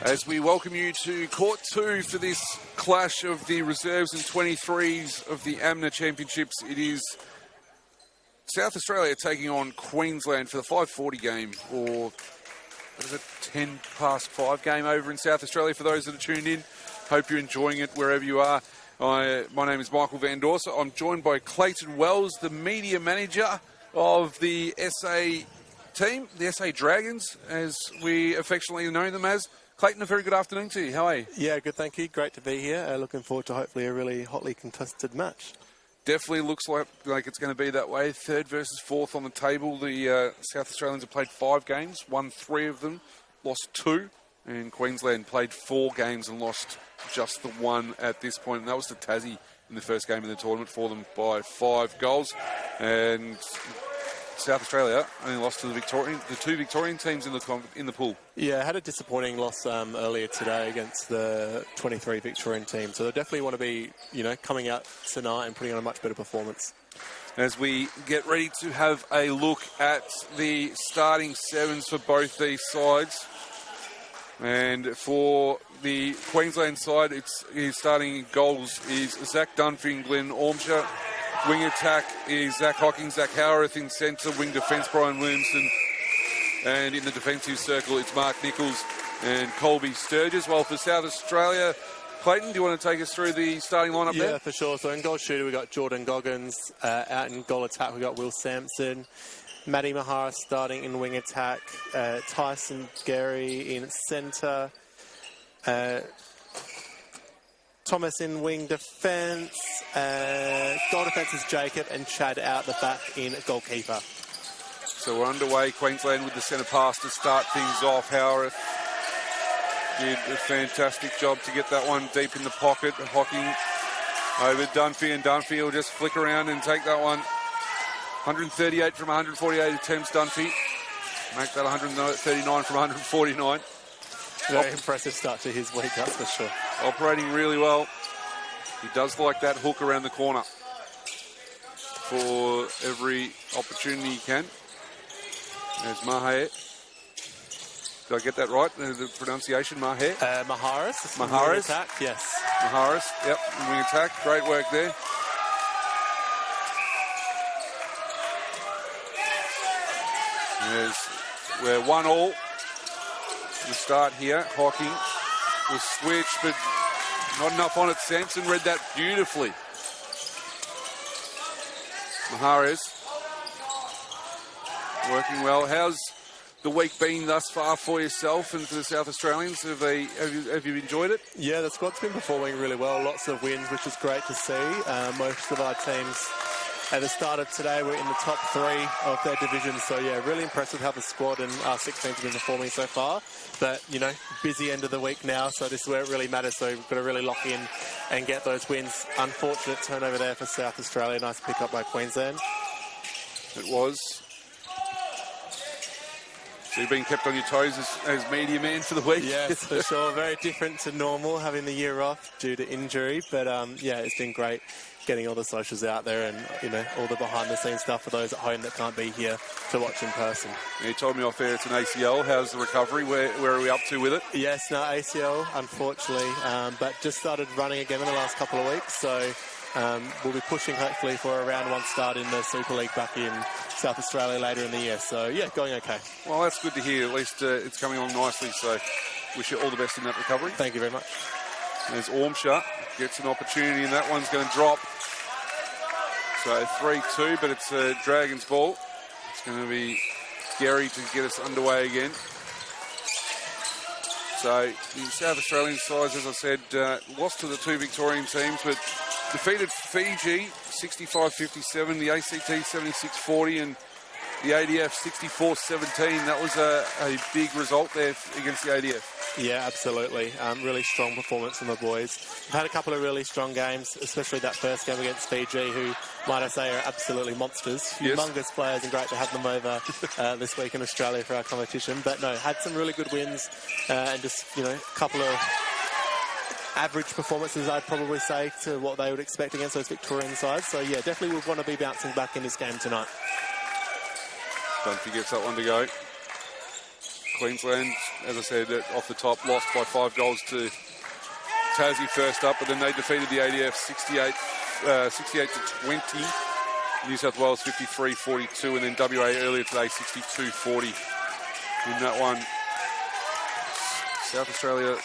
As we welcome you to Court 2 for this clash of the reserves and 23s of the AMNA Championships. It is South Australia taking on Queensland for the 5:40 game, or what is it, 10 past 5 game over in South Australia for those that are tuned in. Hope you're enjoying it wherever you are. My name is Michael Van Dorsen. I'm joined by Clayton Wells, the media manager of the SA team, the SA Dragons, as we affectionately know them as. Clayton, a very good afternoon to you. How are you? Yeah, good, thank you. Great to be here. Looking forward to hopefully a really hotly contested match. Definitely looks like it's going to be that way. Third versus fourth on the table. The South Australians have played 5 games, won 3 of them, lost 2. And Queensland played 4 games and lost just the 1 at this point. And that was to Tassie in the first game of the tournament for them by 5 goals. And South Australia only lost to the 2 Victorian teams in the pool. Yeah, had a disappointing loss earlier today against the 23 Victorian team. So they definitely want to be, coming out tonight and putting on a much better performance. As we get ready to have a look at the starting 7s for both these sides. And for the Queensland side, his starting goals is Zach Dunphy and Glenn Ormshaw. Wing attack is Zach Hocking, Zach Howarth in centre. Wing defence, Brian Williamson. And in the defensive circle, it's Mark Nichols and Colby Sturgis. Well, for South Australia, Clayton, do you want to take us through the starting lineup there? Yeah, for sure. So in goal shooter, we've got Jordan Goggins. Out in goal attack, we've got Will Sampson. Matty Mahara starting in wing attack. Tyson Gary in centre. Thomas in wing defence. Goal defence is Jacob, and Chad out the back in goalkeeper. So we're underway. Queensland with the centre pass to start things off. Howarth did a fantastic job to get that one deep in the pocket. Hocking over Dunphy, and Dunphy will just flick around and take that one. 138 from 148 attempts, Dunphy. Make that 139 from 149. Very impressive start to his week, that's for sure. Operating really well. He does like that hook around the corner for every opportunity he can. There's Mahe. Did I get that right? The pronunciation, Mahe? Maharis. Maharis? Attack, yes. Maharis, yep. Wing attack. Great work there. We're 1-1 to start here. Hocking will switch, but not enough on it. Sampson read that beautifully. Maharis working well. How's the week been thus far for yourself and for the South Australians? Have you enjoyed it? Yeah, the squad's been performing really well. Lots of wins, which is great to see. Most of our teams at the start of today, we're in the top 3 of their division. So, yeah, really impressed with how the squad and our 16 have been performing so far. But, busy end of the week now, so this is where it really matters. So we've got to really lock in and get those wins. Unfortunate turnover there for South Australia. Nice pick up by Queensland. It was. So you've been kept on your toes as media man for the week? Yes, for sure. Very different to normal, having the year off due to injury. But, it's been great getting all the socials out there and, all the behind-the-scenes stuff for those at home that can't be here to watch in person. You told me off air it's an ACL. How's the recovery? Where are we up to with it? Yes, no, ACL, unfortunately, but just started running again in the last couple of weeks. So we'll be pushing, hopefully, for a round 1 start in the Super League back in South Australia later in the year. So, yeah, going okay. Well, that's good to hear. At least it's coming along nicely. So wish you all the best in that recovery. Thank you very much. There's Ormshaw. Gets an opportunity, and that one's going to drop. So 3-2, but it's a Dragons ball. It's going to be Gary to get us underway again. So the South Australian sides, as I said, lost to the 2 Victorian teams, but defeated Fiji 65-57, the ACT 76-40, and the ADF 64-17. That was a big result there against the ADF. Yeah, absolutely. Really strong performance from the boys. We've had a couple of really strong games, especially that first game against Fiji, who, might I say, are absolutely monsters. Yes. Humongous players, and great to have them over this week in Australia for our competition. But no, had some really good wins and just, a couple of average performances, I'd probably say, to what they would expect against those Victorian sides. So, yeah, definitely would want to be bouncing back in this game tonight. Don't forget that one to go. Queensland, as I said, off the top, lost by 5 goals to Tassie first up, but then they defeated the ADF 68 to 20. New South Wales 53-42, and then WA earlier today 62-40 in that one. South Australia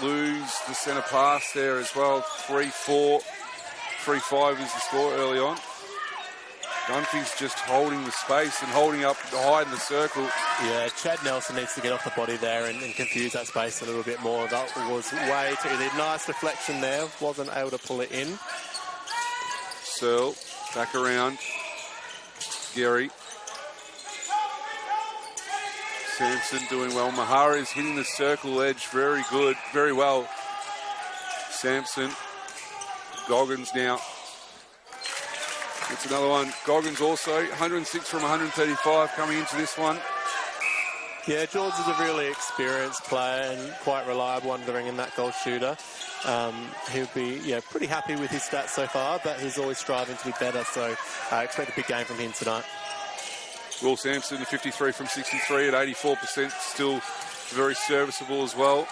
lose the centre pass there as well. 3-4, 3-5 is the score early on. Dunphy's just holding the space and holding up high in the circle. Yeah, Chad Nelson needs to get off the body there and confuse that space a little bit more. That was way too easy. Nice deflection there. Wasn't able to pull it in. Searle back around. Gary. Sampson doing well. Mahara is hitting the circle edge very good, very well. Sampson. Goggins now. It's another one. Goggins also, 106 from 135 coming into this one. Yeah, George is a really experienced player and quite reliable under the ring in that goal shooter. He'll be pretty happy with his stats so far, but he's always striving to be better, so I expect a big game from him tonight. Will Sampson, the 53 from 63 at 84%, still very serviceable as well.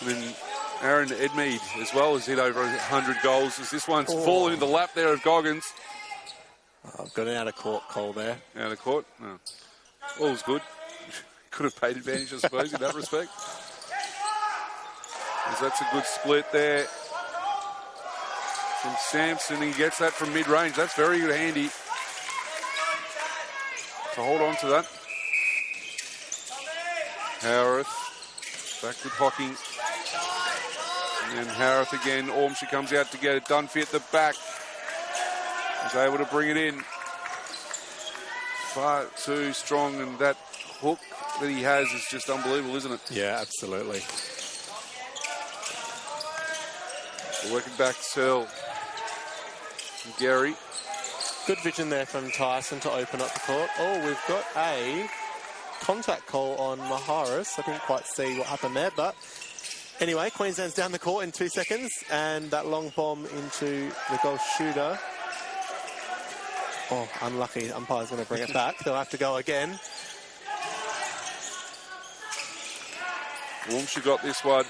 And then Aaron Edmead as well has hit over 100 goals as this one's fallen in the lap there of Goggins. I've got an out-of-court call there. Out of court? No. All's good. Could have paid advantage, I suppose, in that respect. As that's a good split there from Sampson. He gets that from mid-range. That's very good handy to hold on to that. Howarth back with Hocking. And then Howarth again. Ormsby comes out to get it. Dunphy at the back. Is able to bring it in. Far too strong, and that hook that he has is just unbelievable, isn't it? Yeah, absolutely. So working back, Searle. And Gary. Good vision there from Tyson to open up the court. Oh, we've got a contact call on Maharis. I didn't quite see what happened there, but anyway, Queensland's down the court in 2 seconds, and that long bomb into the goal shooter. Oh, unlucky. Umpire's going to bring it back. They'll have to go again. Wormshire got this one.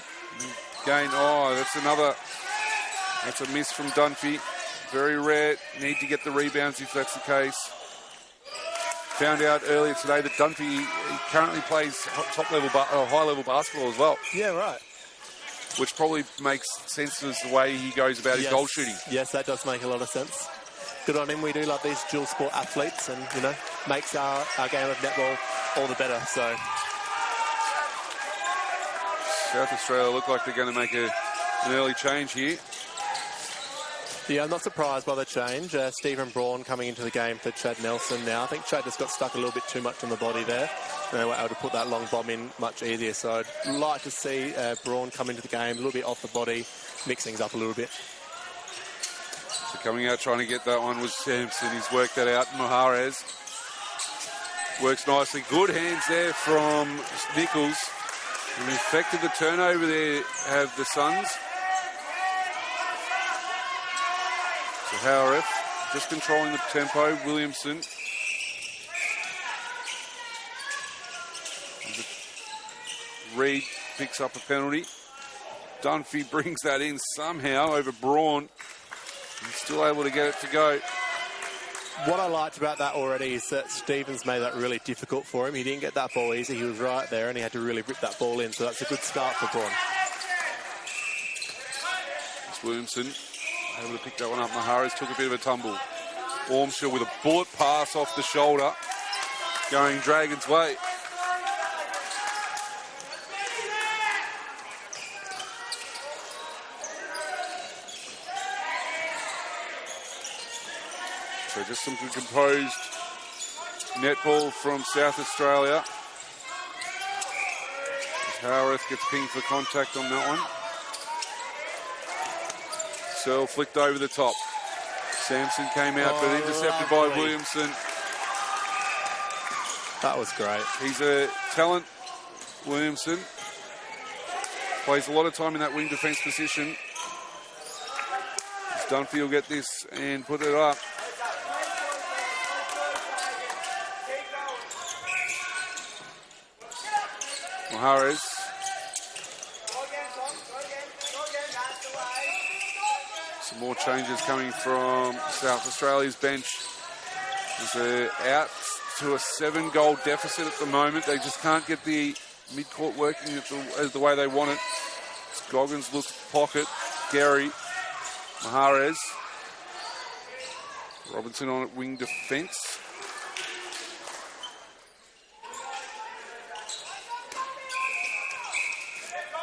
Again, that's a miss from Dunphy. Very rare. Need to get the rebounds if that's the case. Found out earlier today that Dunphy currently plays high-level basketball as well. Yeah, right. Which probably makes sense as the way he goes about his goal shooting. Yes, that does make a lot of sense. Good on him. We do love these dual sport athletes, and makes our game of netball all the better. So South Australia look like they're going to make an early change here. Yeah, I'm not surprised by the change. Stephen Braun coming into the game for Chad Nelson now. I think Chad just got stuck a little bit too much on the body there. And they were able to put that long bomb in much easier. So I'd like to see Braun come into the game a little bit off the body, mix things up a little bit. So coming out trying to get that one was Sampson. He's worked that out. Maharez works nicely. Good hands there from Nichols. And affected the turnover there have the Suns. So Howarth just controlling the tempo. Williamson. Reed picks up a penalty. Dunphy brings that in somehow over Braun. He's still able to get it to go. What I liked about that already is that Stevens made that really difficult for him. He didn't get that ball easy. He was right there and he had to really rip that ball in. So that's a good start for Braun. It's Williamson able to pick that one up. Maharis took a bit of a tumble. Ormshaw with a bullet pass off the shoulder. Going Dragons' way. So just some composed netball from South Australia. Howarth gets pinged for contact on that one. Searle flicked over the top. Sampson came out, but intercepted by Williamson. That was great. He's a talent, Williamson. Plays a lot of time in that wing defence position. Dunphy will get this and put it up. Mahrez. Some more changes coming from South Australia's bench. They're out to a 7-goal deficit at the moment. They just can't get the mid-court working as the way they want it. Goggins looks pocket. Gary. Mahrez. Robinson on at wing defence.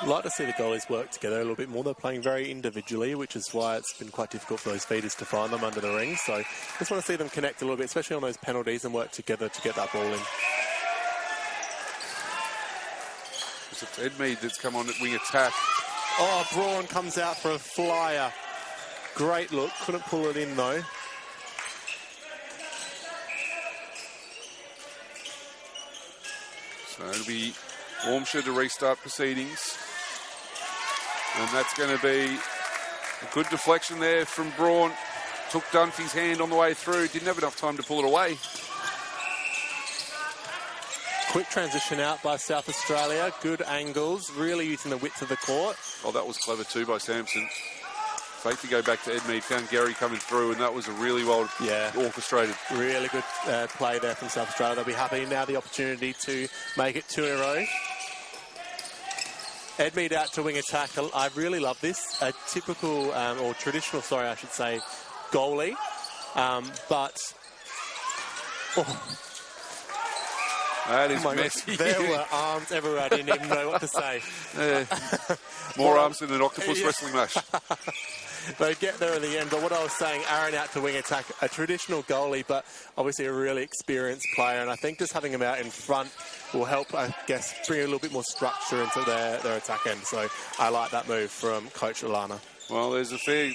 I'd like to see the goalies work together a little bit more. They're playing very individually, which is why it's been quite difficult for those feeders to find them under the ring. So just want to see them connect a little bit, especially on those penalties, and work together to get that ball in. It's Edmead that's come on at wing attack. Oh, Braun comes out for a flyer. Great look. Couldn't pull it in, though. So it'll be Ormshire to restart proceedings. And that's going to be a good deflection there from Braun. Took Dunphy's hand on the way through. Didn't have enough time to pull it away. Quick transition out by South Australia. Good angles. Really using the width of the court. Oh, that was clever too by Sampson. Fake to go back to Edmead. Found Gary coming through, and that was a really well orchestrated. Really good play there from South Australia. They'll be happy now the opportunity to make it 2 in a row. Edmead out to wing attack. I really love this. A typical, or traditional, sorry, I should say, goalie. But... Oh. That is messy. There were arms everywhere. I didn't even know what to say. More arms than an octopus wrestling match. They get there in the end. But what I was saying, Aaron out to wing attack, a traditional goalie, but obviously a really experienced player. And I think just having him out in front will help, I guess, bring a little bit more structure into their attack end. So I like that move from Coach Alana. Well, there's a fair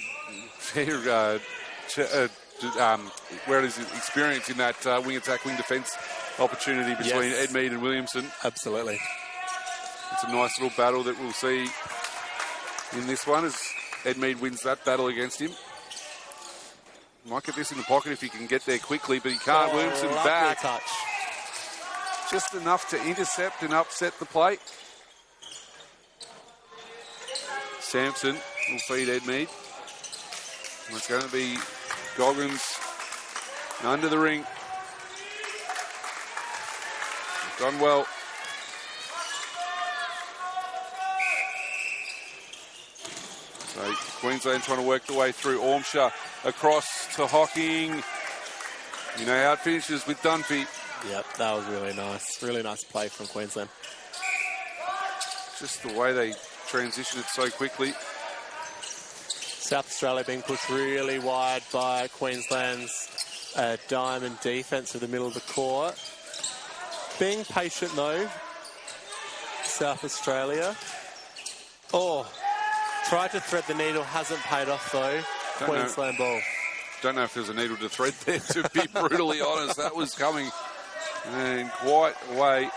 where it is experience in that wing attack, wing defence opportunity between Edmead and Williamson. Absolutely. It's a nice little battle that we'll see in this one as Edmead wins that battle against him. Might get this in the pocket if he can get there quickly, but he can't. Williamson back. Touch. Just enough to intercept and upset the plate. Sampson will feed Edmead. And it's going to be Goggins under the ring. Done well. So Queensland trying to work the way through. Ormshire across to Hocking. You know how it finishes with Dunphy. Yep, that was really nice. Really nice play from Queensland. Just the way they transition it so quickly. South Australia being pushed really wide by Queensland's diamond defence through the middle of the court. Being patient, though, South Australia. Oh, tried to thread the needle, hasn't paid off, though. Queensland ball. Don't know if there's a needle to thread there, to be brutally honest. That was coming and quite away.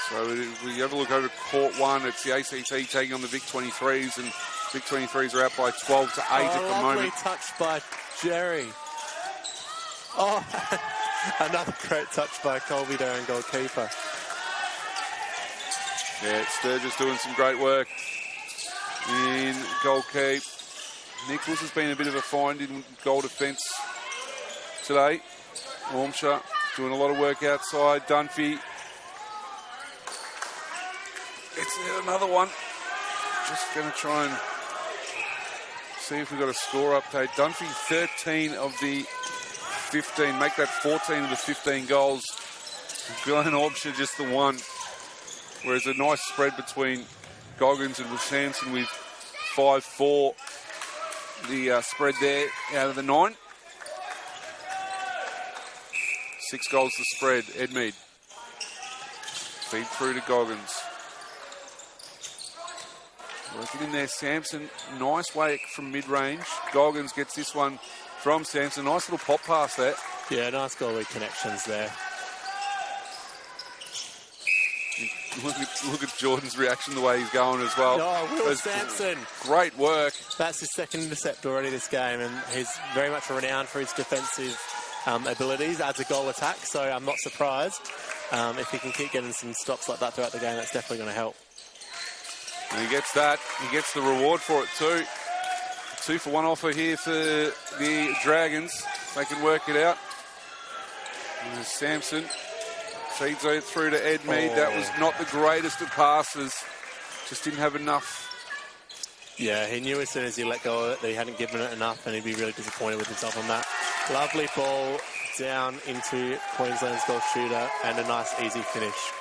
So we have a look over court one. It's the ACT taking on the Vic 23s, and Vic 23s are out by 12 to 8 at the moment. Lovely touch by Jerry. Oh, another great touch by Colby there in goalkeeper. Yeah, Sturgis doing some great work in goalkeep. Nichols has been a bit of a find in goal defence today. Ormshire doing a lot of work outside. Dunphy. It's another one. Just going to try and see if we've got a score update. Dunphy, 13 of the 15. Make that 14 of the 15 goals. Glenn Ormshire just the one. Whereas a nice spread between Goggins and Sampson with 5-4. The spread there out of the 9. 6 goals to spread. Edmead. Feed through to Goggins. Working in there, Sampson. Nice way from mid-range. Goggins gets this one from Sampson. Nice little pop pass there. Yeah, nice goalie connections there. Look at Jordan's reaction, the way he's going as well. Oh, Will Sampson. Great work. That's his second intercept already this game, and he's very much renowned for his defensive abilities, adds a goal attack, so I'm not surprised. If he can keep getting some stops like that throughout the game, that's definitely going to help. And he gets that. He gets the reward for it too. 2-for-1 offer here for the Dragons. They can work it out. And Sampson feeds it through to Ed Mead. That was not the greatest of passes. Just didn't have enough. Yeah, he knew as soon as he let go of it that he hadn't given it enough, and he'd be really disappointed with himself on that. Lovely ball down into Queensland's goal shooter, and a nice easy finish.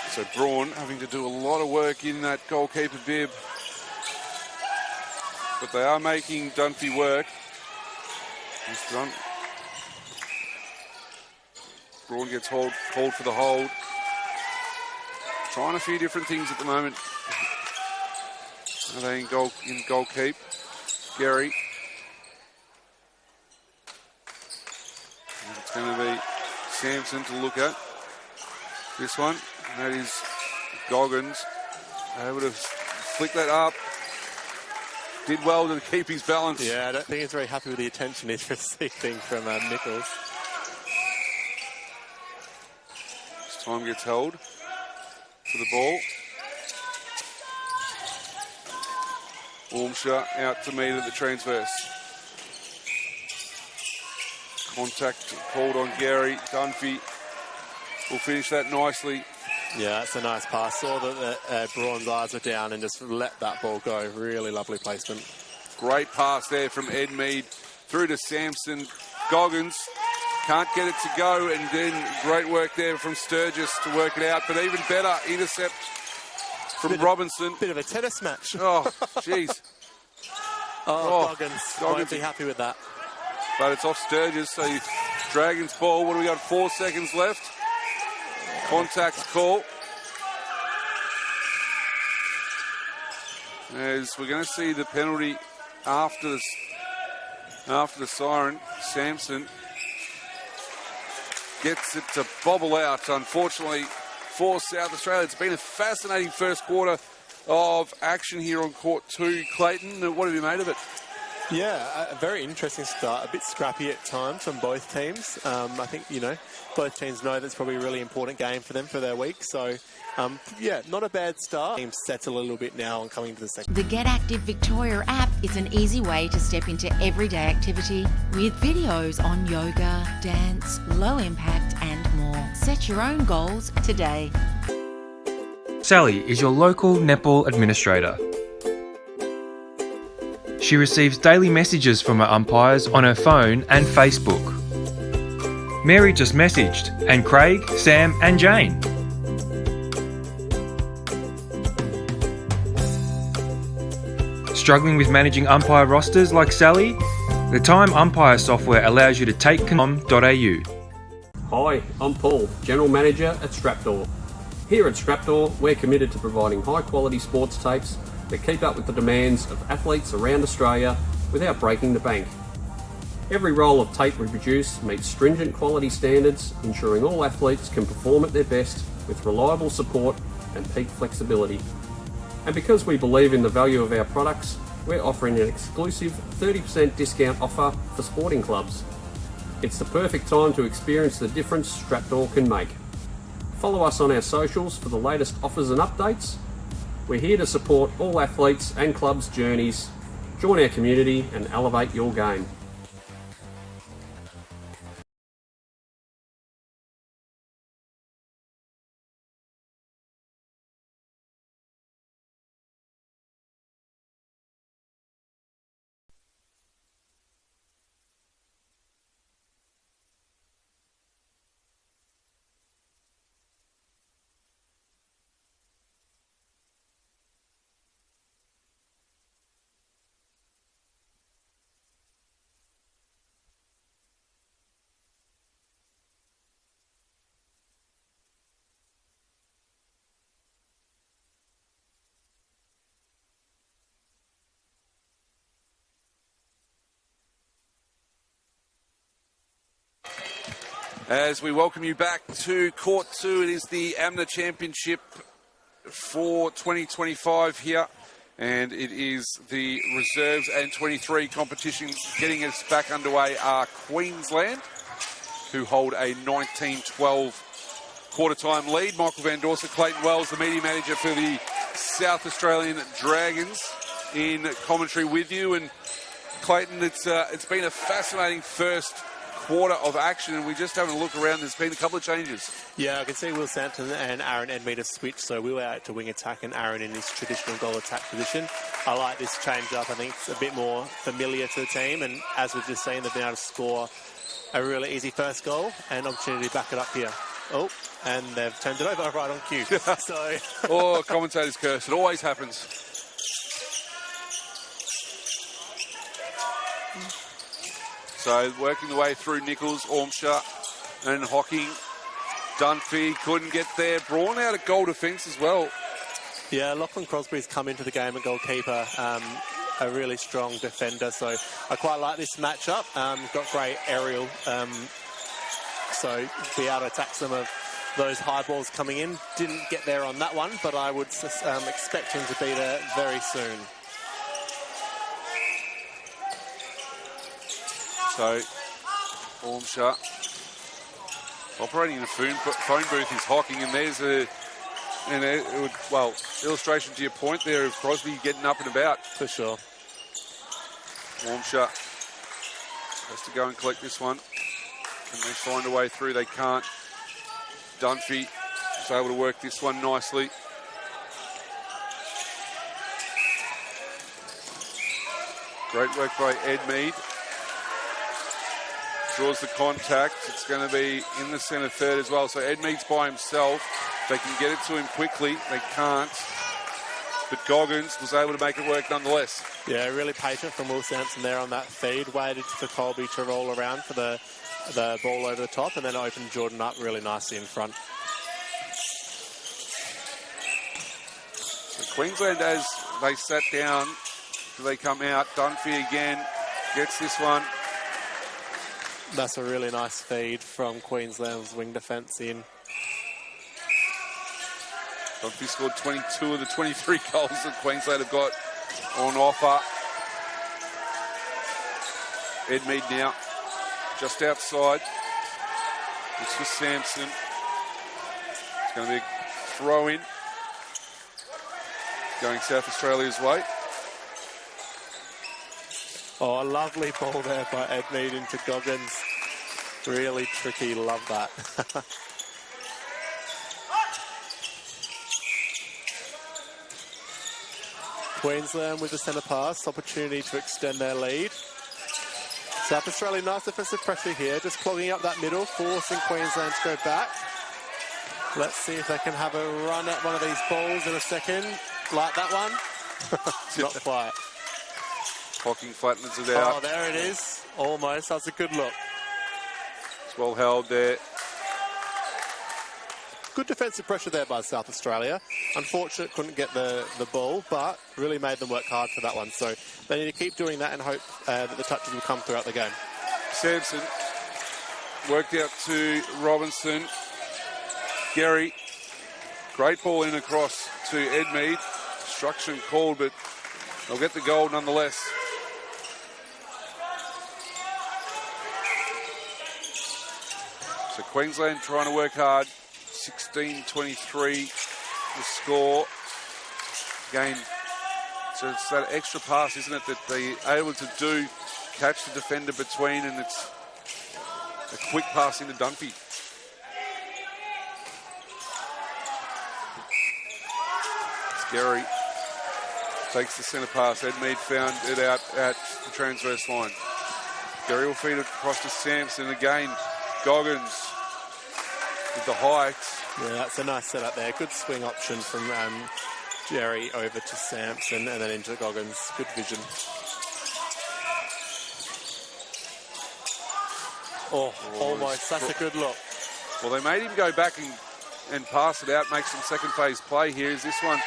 So Braun having to do a lot of work in that goalkeeper bib. But they are making Dunphy work. Braun gets called for the hold. Trying a few different things at the moment. Are they in goal keep? Gary. And it's going to be Sampson to look at. This one. And that is Goggins. Able to flick that up. Did well to keep his balance. Yeah, I don't think he's very happy with the attention he's receiving from Nichols. This time gets held to the ball. Ormshaw out to meet at the transverse. Contact called on Gary. Dunphy will finish that nicely. Yeah, that's a nice pass. Saw that Braun's eyes were down and just let that ball go. Really lovely placement. Great pass there from Ed Mead through to Sampson. Goggins can't get it to go, and then great work there from Sturgis to work it out. But even better, intercept from Robinson. Bit of a tennis match. Oh, jeez. Goggins won't be happy with that. But it's off Sturgis, so Dragons ball. What do we got? 4 seconds left. Contact call. As we're going to see the penalty after the siren. Sampson gets it to bobble out, unfortunately, for South Australia. It's been a fascinating first quarter of action here on Court 2. Clayton, what have you made of it? Yeah, a very interesting start. A bit scrappy at times from both teams. I think, both teams know that's probably a really important game for them for their week. So, yeah, not a bad start. Teams settle a little bit now on coming to the second. The Get Active Victoria app is an easy way to step into everyday activity with videos on yoga, dance, low impact and more. Set your own goals today. Sally is your local netball administrator. She receives daily messages from her umpires on her phone and Facebook. Mary just messaged, and Craig, Sam and Jane. Struggling with managing umpire rosters like Sally? The Time Umpire software allows you to take .com.au. Hi, I'm Paul, General Manager at Strapdoor. Here at Strapdoor, we're committed to providing high-quality sports tapes that keep up with the demands of athletes around Australia without breaking the bank. Every roll of tape we produce meets stringent quality standards, ensuring all athletes can perform at their best with reliable support and peak flexibility. And because we believe in the value of our products, we're offering an exclusive 30% discount offer for sporting clubs. It's the perfect time to experience the difference Strapdoor can make. Follow us on our socials for the latest offers and updates. We're here to support all athletes and clubs' journeys. Join our community and elevate your game. As we welcome you back to Court 2, it is the AMNA Championship for 2025 here And it is the reserves and 23 competitions getting us back underway are Queensland, who hold a 19-12 quarter-time lead. Michael Van Dorset, Clayton Wells, the media manager for the South Australian Dragons, in commentary with you. And Clayton, it's been a fascinating first quarter of action, and we just having a look around. There's been a couple of changes. Yeah, I can see Will Sampson and Aaron Edmead have switched, so Will out to wing attack and Aaron in his traditional goal attack position. I like this change up. I think it's a bit more familiar to the team, and as we've just seen, they've been able to score a really easy first goal and opportunity to back it up here. Oh, and they've turned it over right on cue. So, oh, commentator's curse. It always happens. So working the way through Nichols, Ormshaw and Hocking. Dunphy couldn't get there. Braun out of goal defence as well. Yeah, Lachlan Crosby's come into the game at goalkeeper, a really strong defender. So I quite like this matchup. Got great aerial, so be able to attack some of those high balls coming in. Didn't get there on that one, but I would expect him to be there very soon. So, Ormshaw operating in a phone booth is Hocking, and there's illustration to your point there of Crosby getting up and about. For sure. Ormshaw has to go and collect this one. Can they find a way through? They can't. Dunphy is able to work this one nicely. Great work by Edmead. Draws the contact. It's going to be in the centre third as well. So Edmead's by himself. They can get it to him quickly. They can't. But Goggins was able to make it work nonetheless. Yeah, really patient from Will Sampson there on that feed. Waited for Colby to roll around for the ball over the top, and then opened Jordan up really nicely in front. So Queensland, as they sat down, they come out. Dunphy again gets this one. That's a really nice feed from Queensland's wing defence in. Dunphy scored 22 of the 23 goals that Queensland have got on offer. Edmead now just outside. It's for Sampson. It's going to be a throw in. Going South Australia's way. Oh, a lovely ball there by Edmead into Goggins. Really tricky, love that. Queensland with the centre pass, opportunity to extend their lead. South Australia, nice defensive pressure here, just clogging up that middle, forcing Queensland to go back. Let's see if they can have a run at one of these balls in a second. Like that one. Not quite. Hocking flattens it out. Oh, there it is. Almost. That's a good look. It's well held there. Good defensive pressure there by South Australia. Unfortunate couldn't get the ball, but really made them work hard for that one. So they need to keep doing that and hope that the touches will come throughout the game. Sampson worked out to Robinson. Gary, great ball in across to Edmead. Destruction called, but they'll get the goal nonetheless. So Queensland trying to work hard. 16-23 the score. Again, so it's that extra pass, isn't it, that they're able to do, catch the defender between, and it's a quick pass into Dunphy. Gary takes the centre pass. Edmead found it out at the transverse line. Gary will feed it across to Sampson again. Goggins with the height. Yeah, that's a nice setup there. Good swing option from Jerry over to Sampson and then into Goggins. Good vision. Oh, almost. That's a good look. Well, they made him go back and pass it out, make some second phase play here. Is this one?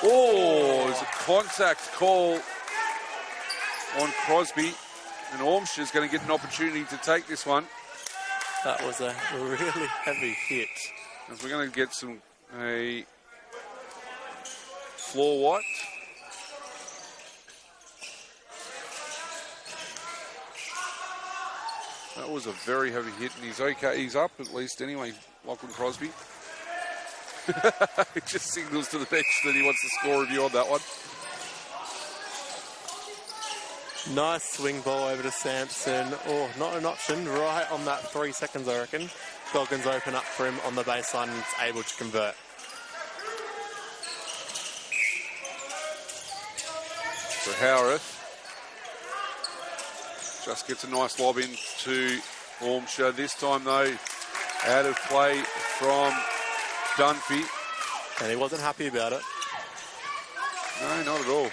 Oh, there's a contact call on Crosby, and Ormshaw's going to get an opportunity to take this one. That was a really heavy hit. As we're going to get a floor wiped. That was a very heavy hit, and he's okay. He's up at least anyway, Lachlan Crosby. He just signals to the bench that he wants the score review on that one. Nice swing ball over to Sampson. Oh, not an option. Right on that 3 seconds, I reckon. Goggins open up for him on the baseline and is able to convert. So Howarth just gets a nice lob in to Ormshaw. This time, though, out of play from Dunphy. And he wasn't happy about it. No, not at all.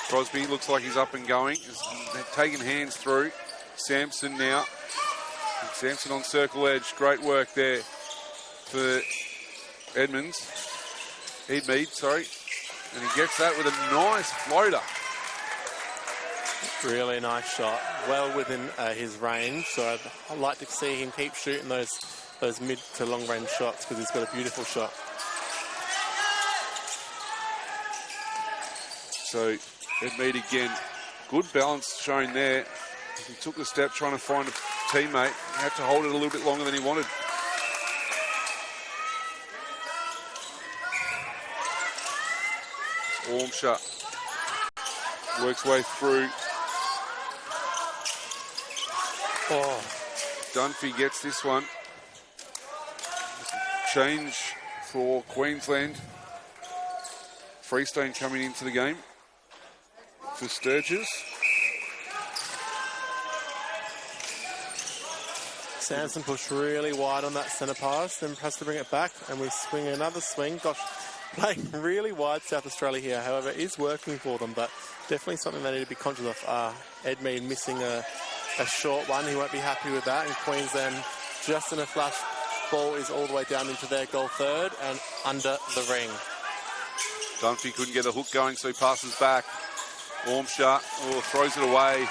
Crosby looks like he's up and going. He's taking hands through. Sampson now. And Sampson on circle edge. Great work there for Edmead, sorry. And he gets that with a nice floater. Really nice shot. Well within his range. So I'd like to see him keep shooting those mid to long range shots because he's got a beautiful shot. So Edmead again, good balance shown there. He took the step trying to find a teammate. He had to hold it a little bit longer than he wanted. Ormshaw works way through. Oh, Dunphy gets this one. Change for Queensland. Freestone coming into the game for Sturgis. Sampson pushed really wide on that centre pass, then has to bring it back, and we swing another swing. Gosh, playing really wide South Australia here, however, is working for them, but definitely something they need to be conscious of. Edmead missing a short one. He won't be happy with that, and Queensland just in a flash. Ball is all the way down into their goal third and under the ring. Dunphy couldn't get a hook going, so he passes back. Ormshaw throws it away.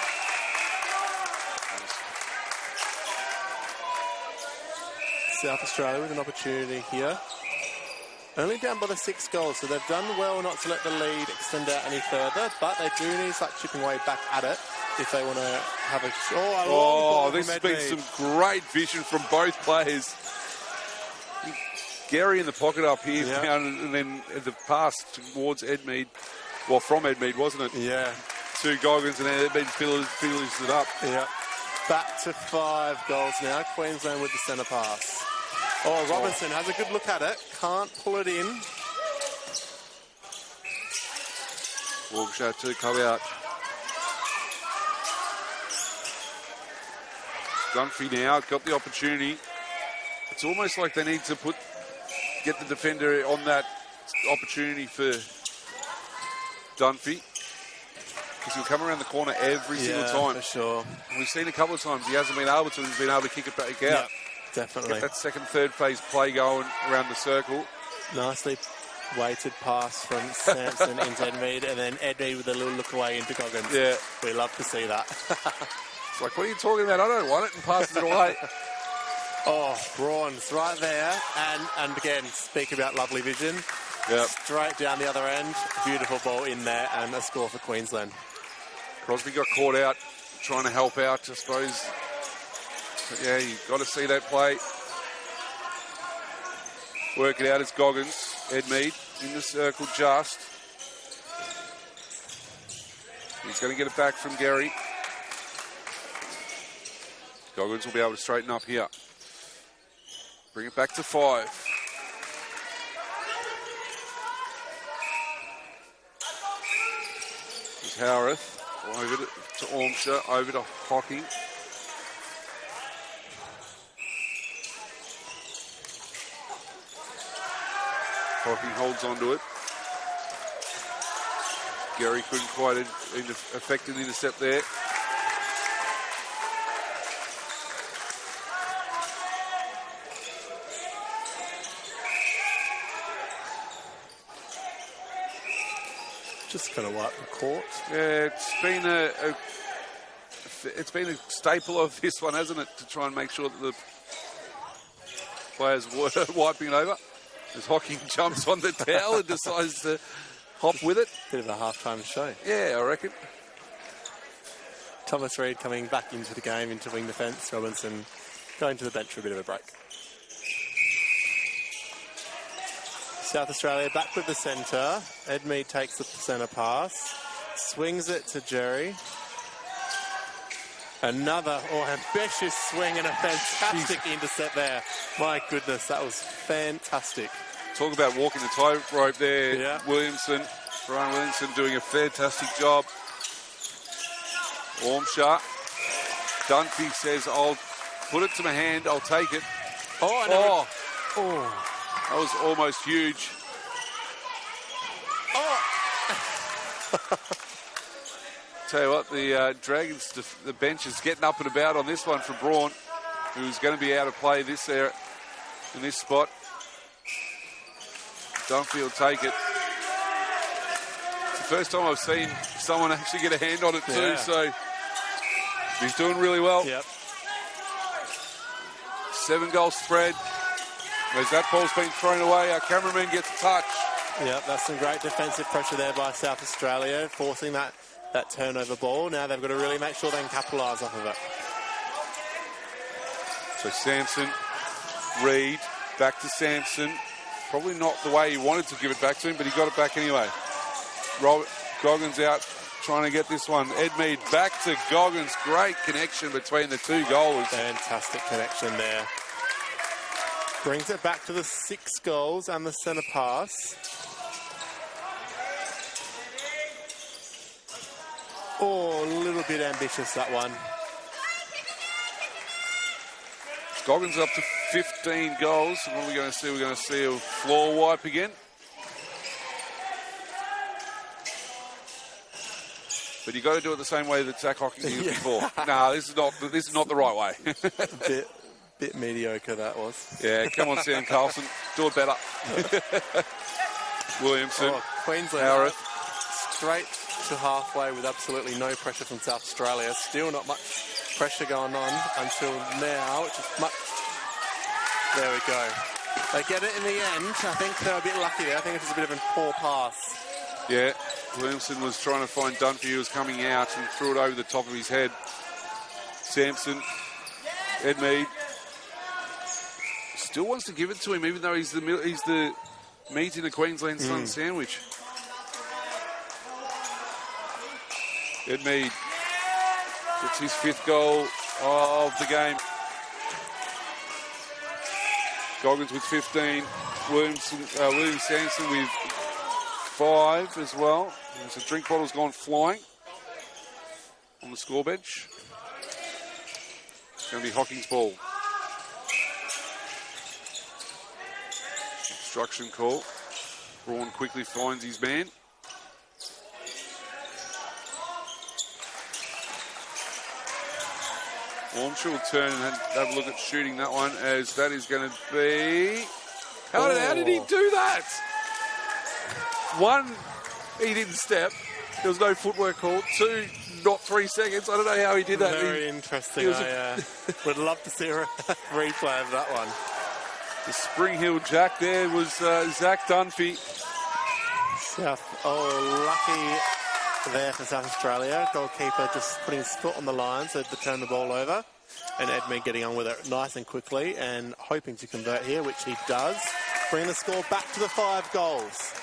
South Australia with an opportunity here. Only down by the 6 goals, so they've done well not to let the lead extend out any further, but they do need to start chipping away back at it if they want to have a... This has been some great vision from both players. Gary in the pocket up here, and then the pass towards Edmead, well, from Edmead, wasn't it? Yeah. To Goggins, and then Edmead fills it up. Yeah. Back to 5 goals now. Queensland with the centre pass. Oh, Robinson has a good look at it. Can't pull it in. Ormshaw to come out. Dunphy now got the opportunity. It's almost like they need to get the defender on that opportunity for Dunphy, because he'll come around the corner every single time. For sure. We've seen a couple of times he hasn't been able to. He's been able to kick it back out. Yeah, definitely. Get that second, third phase play going around the circle. Nicely weighted pass from Sampson into Edmead, and then Edmead with a little look away into Goggins. Yeah. We love to see that. It's like, what are you talking about? I don't want it, and passes it away. Oh, Brawns right there. And again, speak about lovely vision. Yep. Straight down the other end. Beautiful ball in there and a score for Queensland. Crosby got caught out, trying to help out, I suppose. But yeah, you've got to see that play. Work it out as Goggins. Edmead in the circle just. He's going to get it back from Gary. Goggins will be able to straighten up here. Bring it back to 5. There's Howarth over to Ormshaw, over to Hocking. Hocking holds onto it. Gary couldn't quite effect an intercept there. Just going to wipe the court. Yeah, it's been a staple of this one, hasn't it? To try and make sure that the players were wiping it over. As Hocking jumps on the towel and decides to hop with it. Bit of a halftime show. Yeah, I reckon. Thomas Reid coming back into the game, into wing defence. Robinson going to the bench for a bit of a break. South Australia back with the centre. Ed Mead takes the centre pass. Swings it to Jerry. Another ambitious swing and a fantastic intercept there. My goodness, that was fantastic. Talk about walking the tightrope there. Yeah. Brian Williamson doing a fantastic job. Ormshire. Dunphy says, I'll put it to my hand, I'll take it. Oh. That was almost huge. Tell you what, the Dragons, the bench is getting up and about on this one for Braun, who's going to be out of play in this spot. Dunphy will take it. It's the first time I've seen someone actually get a hand on it too, so he's doing really well. Yep. 7-goal spread. As that ball's been thrown away, our cameraman gets a touch. Yep, that's some great defensive pressure there by South Australia, forcing that turnover ball. Now they've got to really make sure they can capitalise off of it. So Sampson, Reid, back to Sampson. Probably not the way he wanted to give it back to him, but he got it back anyway. Goggins out trying to get this one. Ed Mead back to Goggins. Great connection between the two goals. Fantastic connection there. Brings it back to the 6 goals and the centre pass. Oh, a little bit ambitious, that one. Goggins up to 15 goals. What are we going to see? We're going to see a floor wipe again. But you've got to do it the same way that Zach Hocking did before. No, this is not the right way. Bit mediocre that was. Yeah, come on, Sam Carlson. Do it better. Williamson. Queensland straight to halfway with absolutely no pressure from South Australia. Still not much pressure going on until now, which is much... There we go. They get it in the end. I think they're a bit lucky there. I think it's a bit of a poor pass. Yeah, Williamson was trying to find Dunphy, who was coming out, and threw it over the top of his head. Sampson, Ed Mead, still wants to give it to him, even though he's the meat in the Queensland Sun sandwich. Ed Mead gets his 5th goal of the game. Goggins with 15. William Sampson with 5 as well. So drink bottle's gone flying on the score bench. It's going to be Hocking's ball. Obstruction call. Braun quickly finds his man. Ormshire will turn and have a look at shooting that one, as that is going to be... How did he do that? 1, he didn't step. There was no footwork called. 2, not 3 seconds. I don't know how he did that. Very interesting. I would love to see a replay of that one. The Spring Hill Jack there was Zach Dunphy. Lucky there for South Australia. Goalkeeper just putting his foot on the line so to turn the ball over. And Ed Mead getting on with it nice and quickly and hoping to convert here, which he does. Bringing the score back to the 5 goals.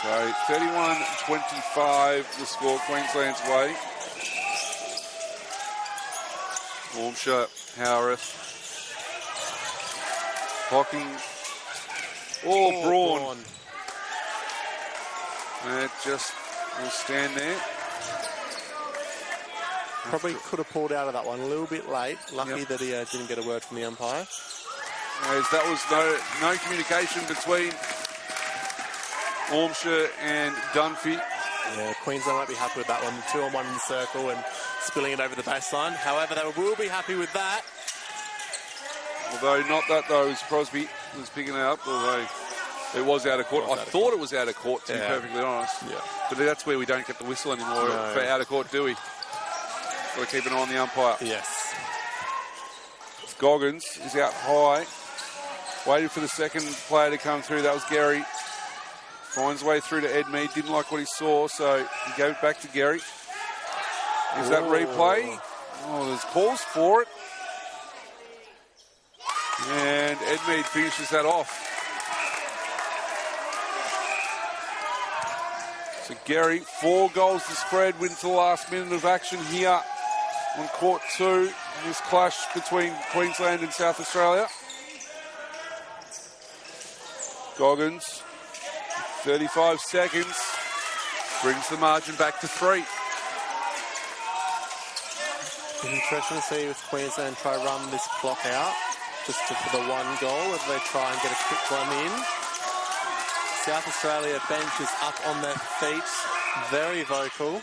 So 31-25 the score Queensland's way. Ormshire, Howarth, Hocking, Braun. And it just will stand there. Probably could have pulled out of that one a little bit late. Lucky that he didn't get a word from the umpire. As that was no communication between Ormshire and Dunphy. Yeah, Queensland won't be happy with that one. 2-on-1 in the circle and spilling it over the baseline. However, they will be happy with that. Although not that though, as Crosby was picking it up, although it was out of court. I thought it was out of court, to be perfectly honest. Yeah. But that's where we don't get the whistle anymore for out of court, do we? Got to keep an eye on the umpire. Yes. Goggins is out high. Waited for the second player to come through. That was Gary. Finds way through to Ed Mead. Didn't like what he saw, so he gave it back to Gary. Is that replay? Oh, there's calls for it. And Ed Mead finishes that off. So Gary, 4 goals to spread, wins the last minute of action here on court 2 in this clash between Queensland and South Australia. Goggins, 35 seconds, brings the margin back to 3. It's interesting to see if Queensland try to run this clock out just for the 1 goal, if they try and get a quick one in. South Australia bench is up on their feet, very vocal.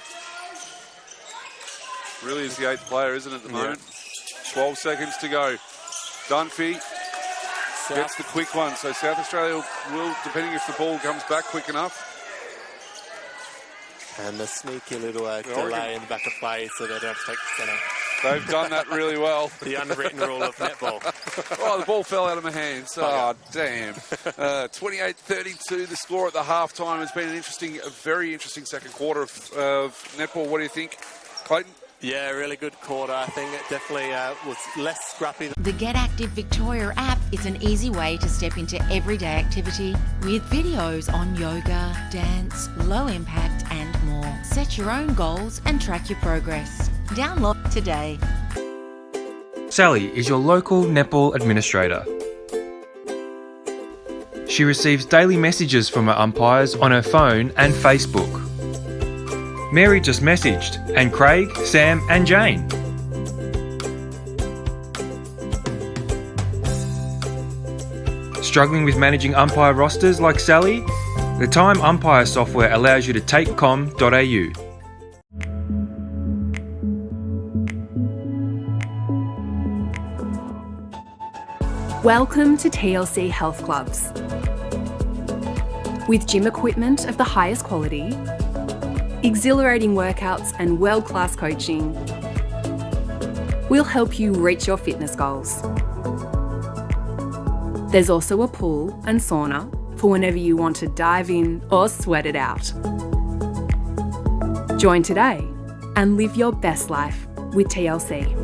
Really is the 8th player, isn't it, at the moment? 12 seconds to go. Dunphy gets the quick one, so South Australia will, depending if the ball comes back quick enough. And the sneaky little delay in the back of play so they don't have to take the centre. They've done that really well. The unwritten rule of netball. Oh, the ball fell out of my hands. Oh, damn. 28-32 the score at the halftime. It's been a very interesting second quarter of netball. What do you think, Clayton? Yeah, really good quarter. I think it definitely was less scrappy. The Get Active Victoria app is an easy way to step into everyday activity with videos on yoga, dance, low impact and more. Set your own goals and track your progress. Download today. Sally is your local netball administrator. She receives daily messages from her umpires on her phone and Facebook. Mary just messaged, and Craig, Sam and Jane. Struggling with managing umpire rosters like Sally? The Time Umpire software allows you to takecom.au. Welcome to TLC Health Clubs. With gym equipment of the highest quality, exhilarating workouts and world-class coaching, we'll help you reach your fitness goals. There's also a pool and sauna for whenever you want to dive in or sweat it out. Join today and live your best life with TLC.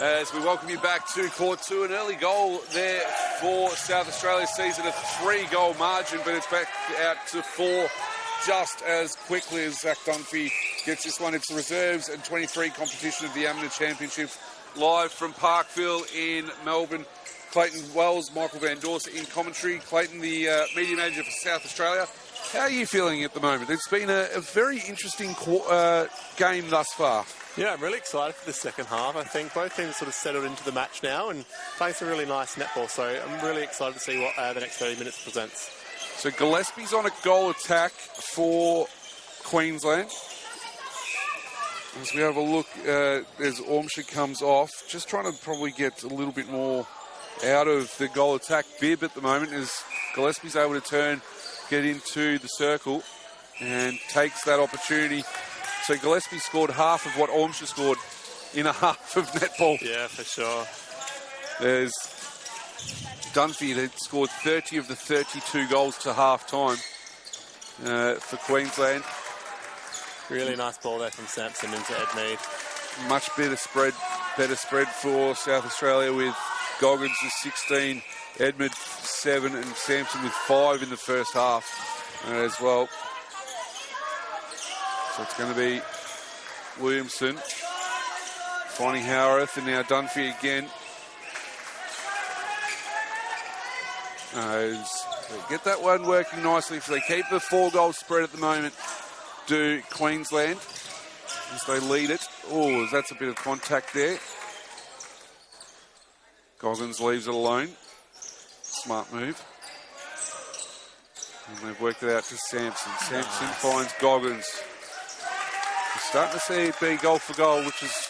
As we welcome you back to Court 2, an early goal there for South Australia season, a 3-goal margin, but it's back out to 4 just as quickly as Zach Dunphy gets this one. It's the Reserves and 23 competition of the AMNA Championships, live from Parkville in Melbourne. Clayton Wells, Michael Van Dorsen in commentary. Clayton, the media manager for South Australia. How are you feeling at the moment? It's been a very interesting game thus far. Yeah, I'm really excited for the second half. I think both teams sort of settled into the match now and playing some really nice netball, so I'm really excited to see what the next 30 minutes presents. So Gillespie's on a goal attack for Queensland. As we have a look, as Ormsha comes off, just trying to probably get a little bit more out of the goal attack bib at the moment, as Gillespie's able to turn, get into the circle and takes that opportunity. So Gillespie scored half of what Ormsha scored in a half of netball. Yeah, for sure. There's Dunphy that scored 30 of the 32 goals to half-time for Queensland. Really nice ball there from Sampson into Edmead. Much better spread for South Australia, with Goggins with 16, Edmund 7 and Sampson with 5 in the first half as well. So it's going to be Williamson finding Howarth, and now Dunphy again. They get that one working nicely. If they keep the 4-goal spread at the moment, do Queensland as they lead it. Oh, that's a bit of contact there. Goggins leaves it alone. Smart move. And they've worked it out to Sampson. Sampson finds Goggins. We're starting to see it be goal for goal, which is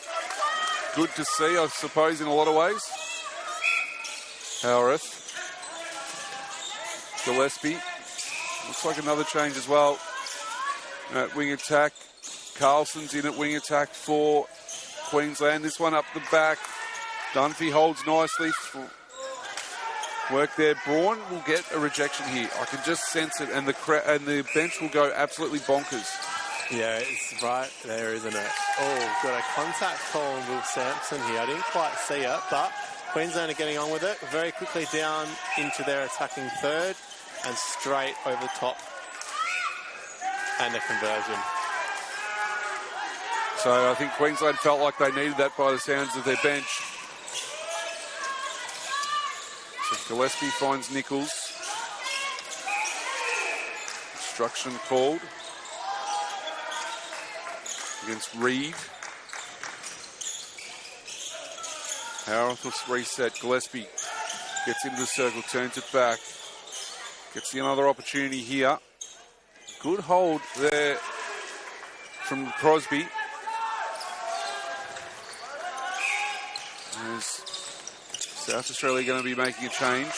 good to see, I suppose, in a lot of ways. Howarth. Gillespie. Looks like another change as well. At wing attack. Carlson's in at wing attack for Queensland. This one up the back. Dunphy holds nicely. Work there. Braun will get a rejection here. I can just sense it, and the bench will go absolutely bonkers. Yeah, it's right there, isn't it? Oh, got a contact call on Will Sampson here. I didn't quite see it, but Queensland are getting on with it. Very quickly down into their attacking third and straight over the top. And a conversion. So I think Queensland felt like they needed that by the sounds of their bench. So Gillespie finds Nichols. Instruction called against Reed. Howarth will reset. Gillespie gets into the circle, turns it back. Gets another opportunity here. Good hold there from Crosby. Is South Australia going to be making a change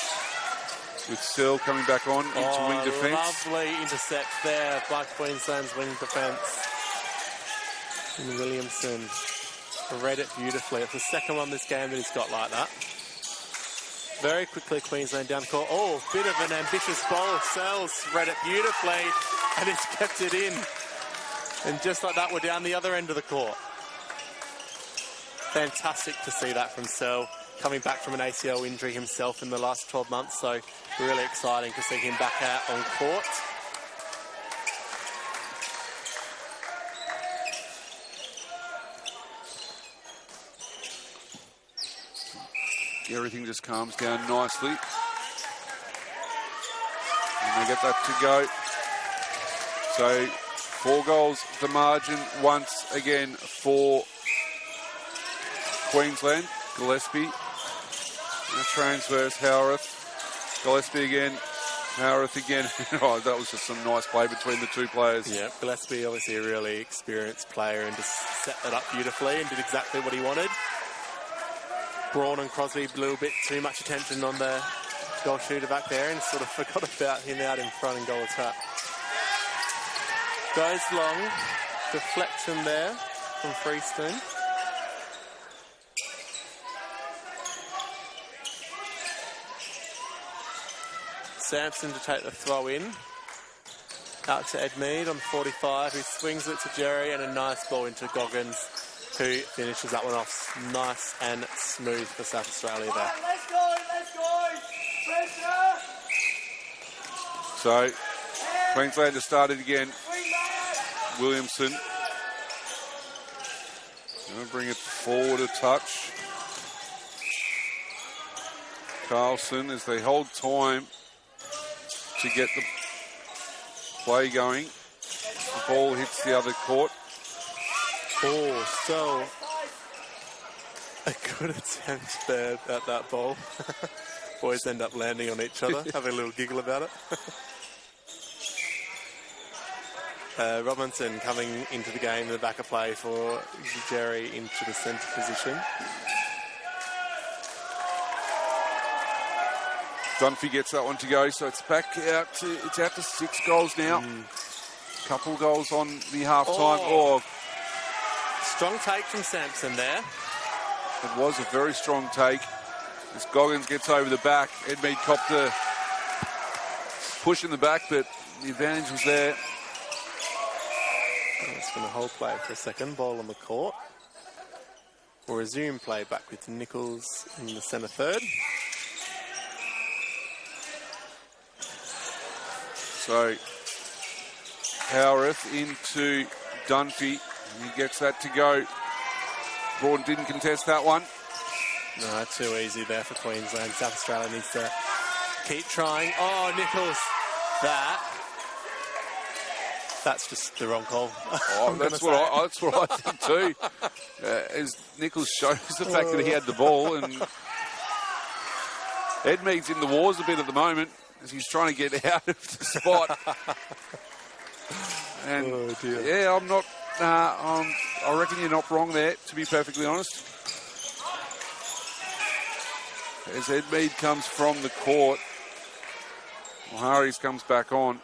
with Searle coming back on into wing defence? Lovely intercept there by Queensland's wing defence. And Williamson read it beautifully. It's the second one this game that he's got like that. Very quickly, Queensland down the court. Oh, bit of an ambitious bowl. Searle's read it beautifully, and he's kept it in. And just like that, we're down the other end of the court. Fantastic to see that from Searle, coming back from an ACL injury himself in the last 12 months, so really exciting to see him back out on court. Everything just calms down nicely. And they get that to go. So 4 goals the margin once again for Queensland. Gillespie. Transverse Howarth. Gillespie again. Howarth again. Oh, that was just some nice play between the two players. Yeah, Gillespie obviously a really experienced player and just set that up beautifully and did exactly what he wanted. Braun and Crosby a little bit too much attention on the goal shooter back there and sort of forgot about him out in front and goal attack. Goes long. Deflection there from Freeston. Sampson to take the throw in. Out to Edmead on 45, who swings it to Jerry, and a nice ball into Goggins. who finishes that one off nice and smooth for South Australia there. Let's go! Pressure! So, Queensland has started again. Williamson. Going to bring it forward a touch. Carlson, as they hold time to get the play going. The ball hits the other court. Oh, so a good attempt there at that ball. Boys end up landing on each other, having a little giggle about it. Robinson coming into the game in the back of play for Jerry into the centre position. Dunphy gets that one to go, so it's back out to 6 goals now. Couple goals on the half time. Strong take from Sampson there. It was a very strong take. As Goggins gets over the back, Edmead copped a push in the back, but the advantage was there. It's going to hold play for a second. Ball on the court. We'll resume play back with Nichols in the centre third. So, Howarth into Dunphy. He gets that to go. Braun didn't contest that one. No, too easy there for Queensland. South Australia needs to keep trying. Oh, Nichols. That's just the wrong call. That's what I think too. As Nichols shows the fact that he had the ball, and Edmead's in the wars a bit at the moment as he's trying to get out of the spot. And yeah, I'm not. I reckon you're not wrong there, to be perfectly honest. As Edmead comes from the court, Harries comes back on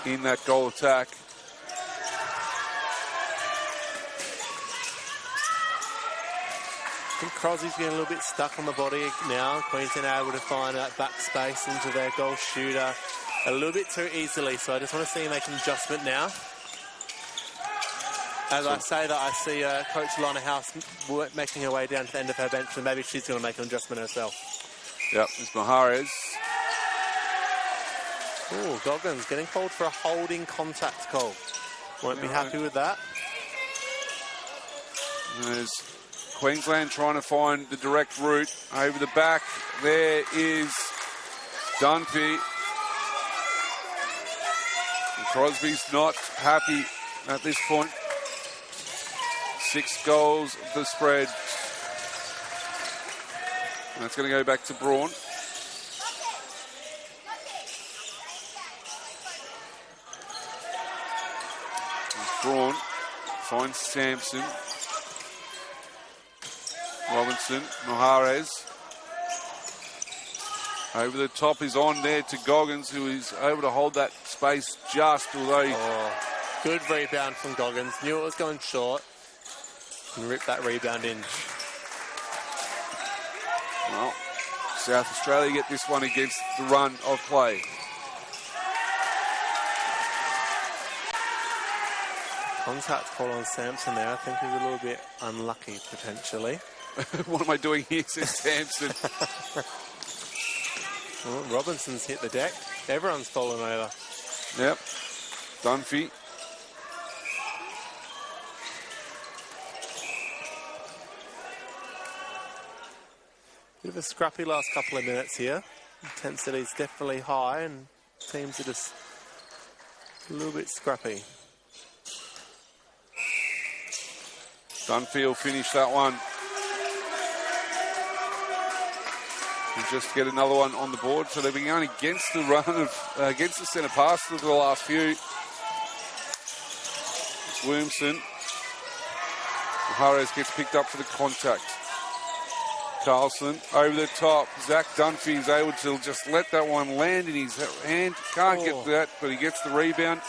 in that goal attack. I think Crosby's getting a little bit stuck on the body now. Queensland are able to find that back space into their goal shooter a little bit too easily, so I just want to see him make an adjustment now. As I say that, I see Coach Lana House making her way down to the end of her bench, and maybe she's going to make an adjustment herself. Yep, it's Mahrez. Oh, Goggins getting called for a holding contact call. Won't be happy with that. There's Queensland trying to find the direct route over the back. There is Dunphy. And Crosby's not happy at this point. 6 goals the spread. And that's going to go back to Braun. Braun finds Sampson. Robinson, Mahrez. Over the top is on there to Goggins, who is able to hold that space just, although... Good rebound from Goggins. Knew it was going short. And ripped that rebound in. Well, South Australia get this one against the run of play. Contact call on Sampson there. I think he's a little bit unlucky, potentially. What am I doing here, says Sampson. Well, Robinson's hit the deck. Everyone's fallen over. Yep. Dunphy. Bit of a scrappy last couple of minutes here. Intensity's definitely high and teams are just a little bit scrappy. Dunphy will finish that one. And just get another one on the board. So they've been going against the run of, against the centre pass for the last few. It's Williamson. Harris gets picked up for the contact. Carlson over the top. Zach Dunphy is able to just let that one land in his hand. Can't get that, but he gets the rebound.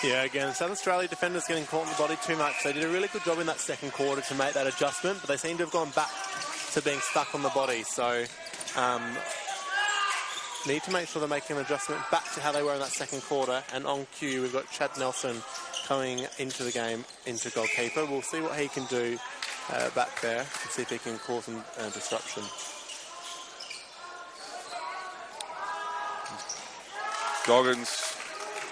Yeah, again, South Australia defenders getting caught in the body too much. They did a really good job in that second quarter to make that adjustment, but they seem to have gone back to being stuck on the body. So need to make sure they're making an adjustment back to how they were in that second quarter. And on cue, we've got Chad Nelson coming into the game, into goalkeeper. We'll see what he can do back there and see if he can cause some disruption. Goggins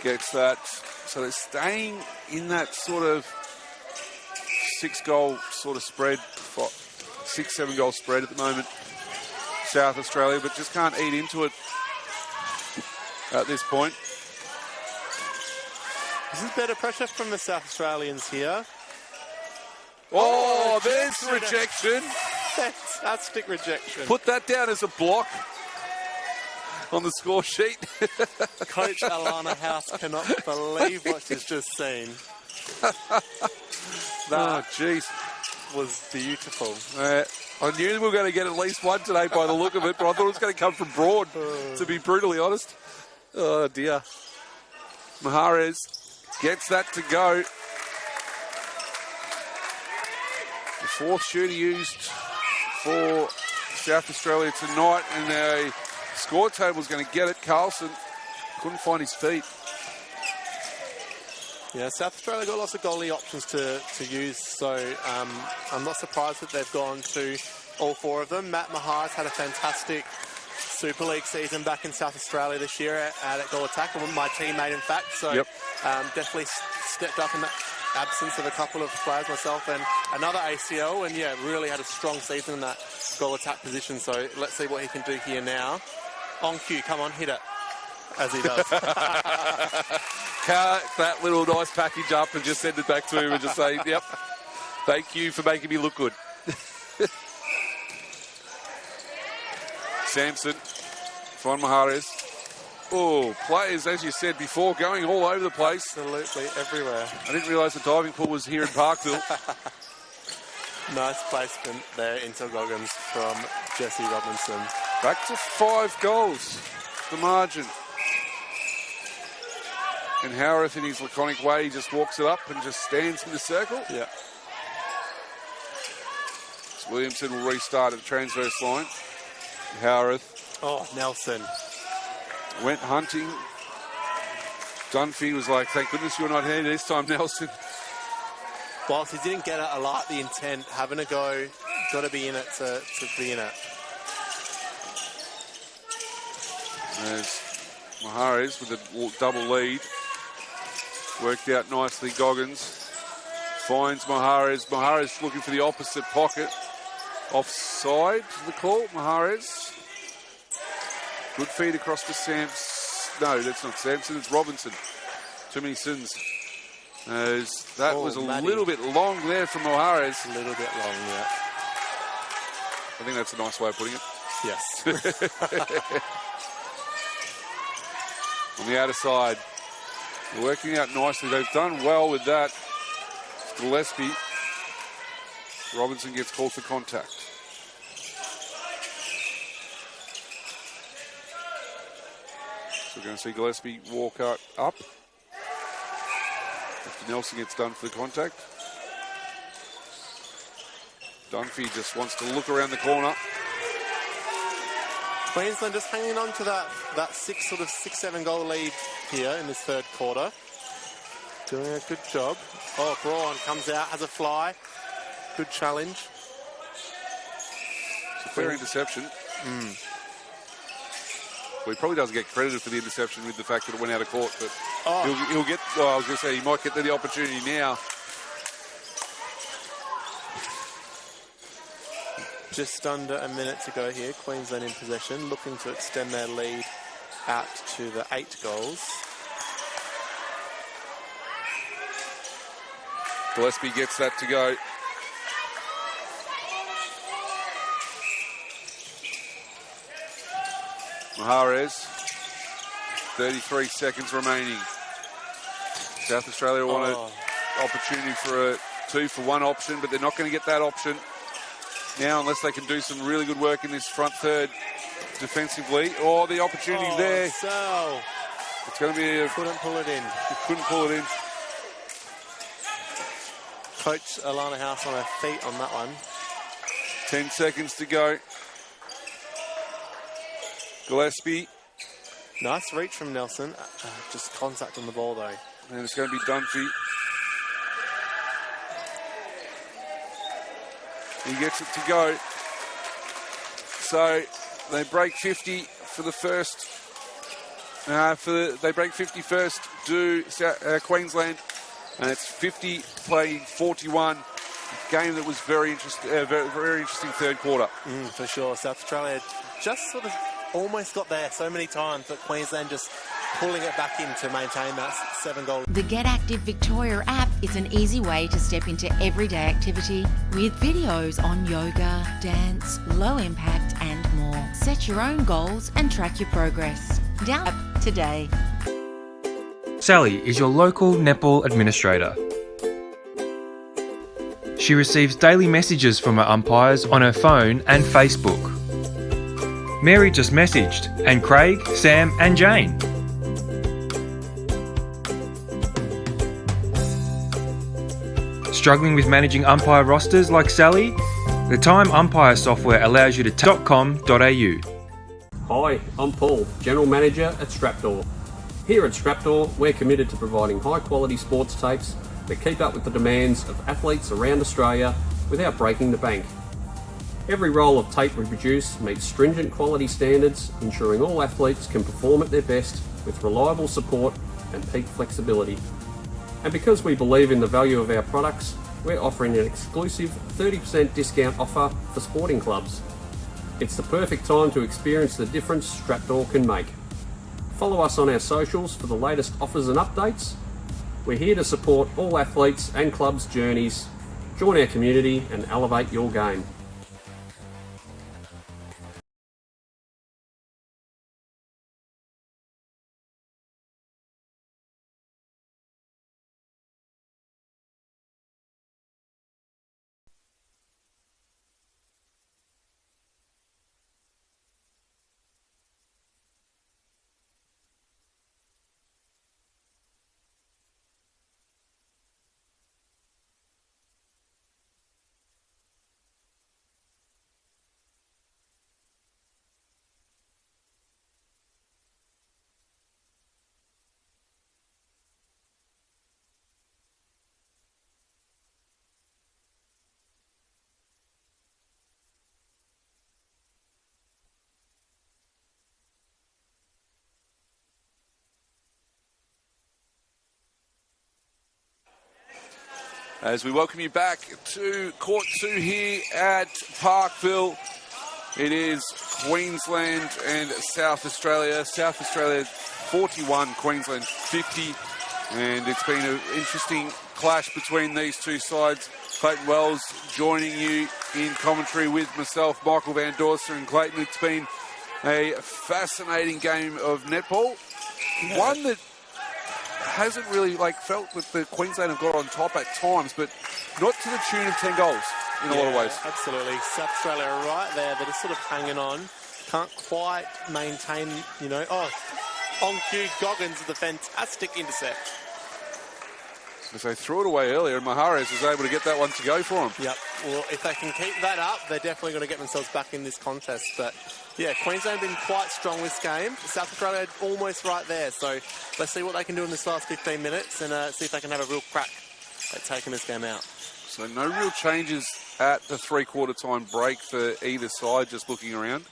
gets that. So they're staying in that sort of 6-goal sort of spread, 6-7 goal spread at the moment, South Australia, but just can't eat into it at this point. This is better pressure from the South Australians here. Oh, there's rejection. Fantastic rejection. Put that down as a block on the score sheet. Coach Alana House cannot believe what she's just seen. That jeez, was beautiful. I knew we were going to get at least one today by the look of it, but I thought it was going to come from Broad, to be brutally honest. Oh, dear. Mahrez gets that to go. The fourth shooter used for South Australia tonight, and the score table's going to get it. Carlson couldn't find his feet. Yeah, South Australia got lots of goalie options to use, so I'm not surprised that they've gone to all four of them. Matt Mahar's had a fantastic Super League season back in South Australia this year at goal attack, my teammate in fact, so definitely stepped up in the absence of a couple of players, myself and another ACL, and yeah, really had a strong season in that goal attack position, so let's see what he can do here now. On cue, come on, hit it, as he does. Cut that little nice package up and just send it back to him and just say, yep, thank you for making me look good. Sampson, Fon Mahrez. Oh, players, as you said before, going all over the place. Absolutely everywhere. I didn't realise the diving pool was here in Parkville. Nice placement there into Goggins from Jesse Robinson. Back to 5 goals, the margin. And Howarth, in his laconic way, just walks it up and just stands in the circle. Yeah. So Williamson will restart at the transverse line. Howarth. Oh, Nelson. Went hunting. Dunphy was like, thank goodness you're not here this time, Nelson. Whilst he didn't get it, I like the intent. Having a go, got to be in it to be in it. There's Mahrez with a double lead. Worked out nicely, Goggins. Finds Mahrez. Mahrez looking for the opposite pocket. Offside, the call, Mahrez. Good feed across to Sampson. No, that's not Sampson, it's Robinson. Too many sins. That was a little bit long there from Mahrez. A little bit long, yeah. I think that's a nice way of putting it. Yes. On the outer side. Working out nicely. They've done well with that. Gillespie. Robinson gets called for contact. So we're going to see Gillespie walk up. After Nelson gets done for the contact. Dunphy just wants to look around the corner. Queensland just hanging on to that 6-7 goal lead here in this third quarter. Doing a good job. Oh, Braun comes out, has a fly. Good challenge. It's a fair interception. Well, he probably doesn't get credited for the interception with the fact that it went out of court, but he'll get, I was going to say, he might get the opportunity now. Just under a minute to go here. Queensland in possession, looking to extend their lead out to the 8 goals. Gillespie gets that to go. Mahrez, 33 seconds remaining. South Australia want an opportunity for a 2-for-1 option, but they're not going to get that option now unless they can do some really good work in this front third defensively. Oh, the opportunity's there. So it's going to be couldn't pull it in. Couldn't pull it in. Coach Alana House on her feet on that one. 10 seconds to go. Gillespie Nice reach from Nelson. Just contact on the ball, though. And it's going to be Dunphy. He gets it to go. So they break 50 for the first. They break 50 first, do Queensland, and it's 50 playing 41. Game that was very interesting third quarter. For sure. South Australia just sort of almost got there so many times, but Queensland just pulling it back in to maintain that 7-goal. The Get Active Victoria app is an easy way to step into everyday activity with videos on yoga, dance, low impact and more. Set your own goals and track your progress. Download today. Sally is your local netball administrator. She receives daily messages from her umpires on her phone and Facebook. Mary just messaged, and Craig, Sam and Jane. Struggling with managing umpire rosters like Sally? The Time Umpire software allows you to .com.au. Hi, I'm Paul, General Manager at Strapdoor. Here at Strapdoor, we're committed to providing high-quality sports tapes that keep up with the demands of athletes around Australia without breaking the bank. Every roll of tape we produce meets stringent quality standards, ensuring all athletes can perform at their best with reliable support and peak flexibility. And because we believe in the value of our products, we're offering an exclusive 30% discount offer for sporting clubs. It's the perfect time to experience the difference Strapdoor can make. Follow us on our socials for the latest offers and updates. We're here to support all athletes and clubs' journeys. Join our community and elevate your game. As we welcome you back to Court 2 here at Parkville. It is Queensland and South Australia. South Australia 41, Queensland 50. And it's been an interesting clash between these two sides. Clayton Wells joining you in commentary with myself, Michael Van Dorsen and Clayton. It's been a fascinating game of netball. One that hasn't really felt that the Queensland have got on top at times, but not to the tune of 10 goals in a lot of ways. Absolutely. South Australia are right there. They're just sort of hanging on. Can't quite maintain, on cue, Goggins with a fantastic intercept. As they threw it away earlier, and Mahrez was able to get that one to go for them. Yep. Well, if they can keep that up, they're definitely going to get themselves back in this contest. But, yeah, Queensland have been quite strong this game. South Australia almost right there. So let's see what they can do in this last 15 minutes and see if they can have a real crack at taking this game out. So no real changes at the three-quarter time break for either side, just looking around.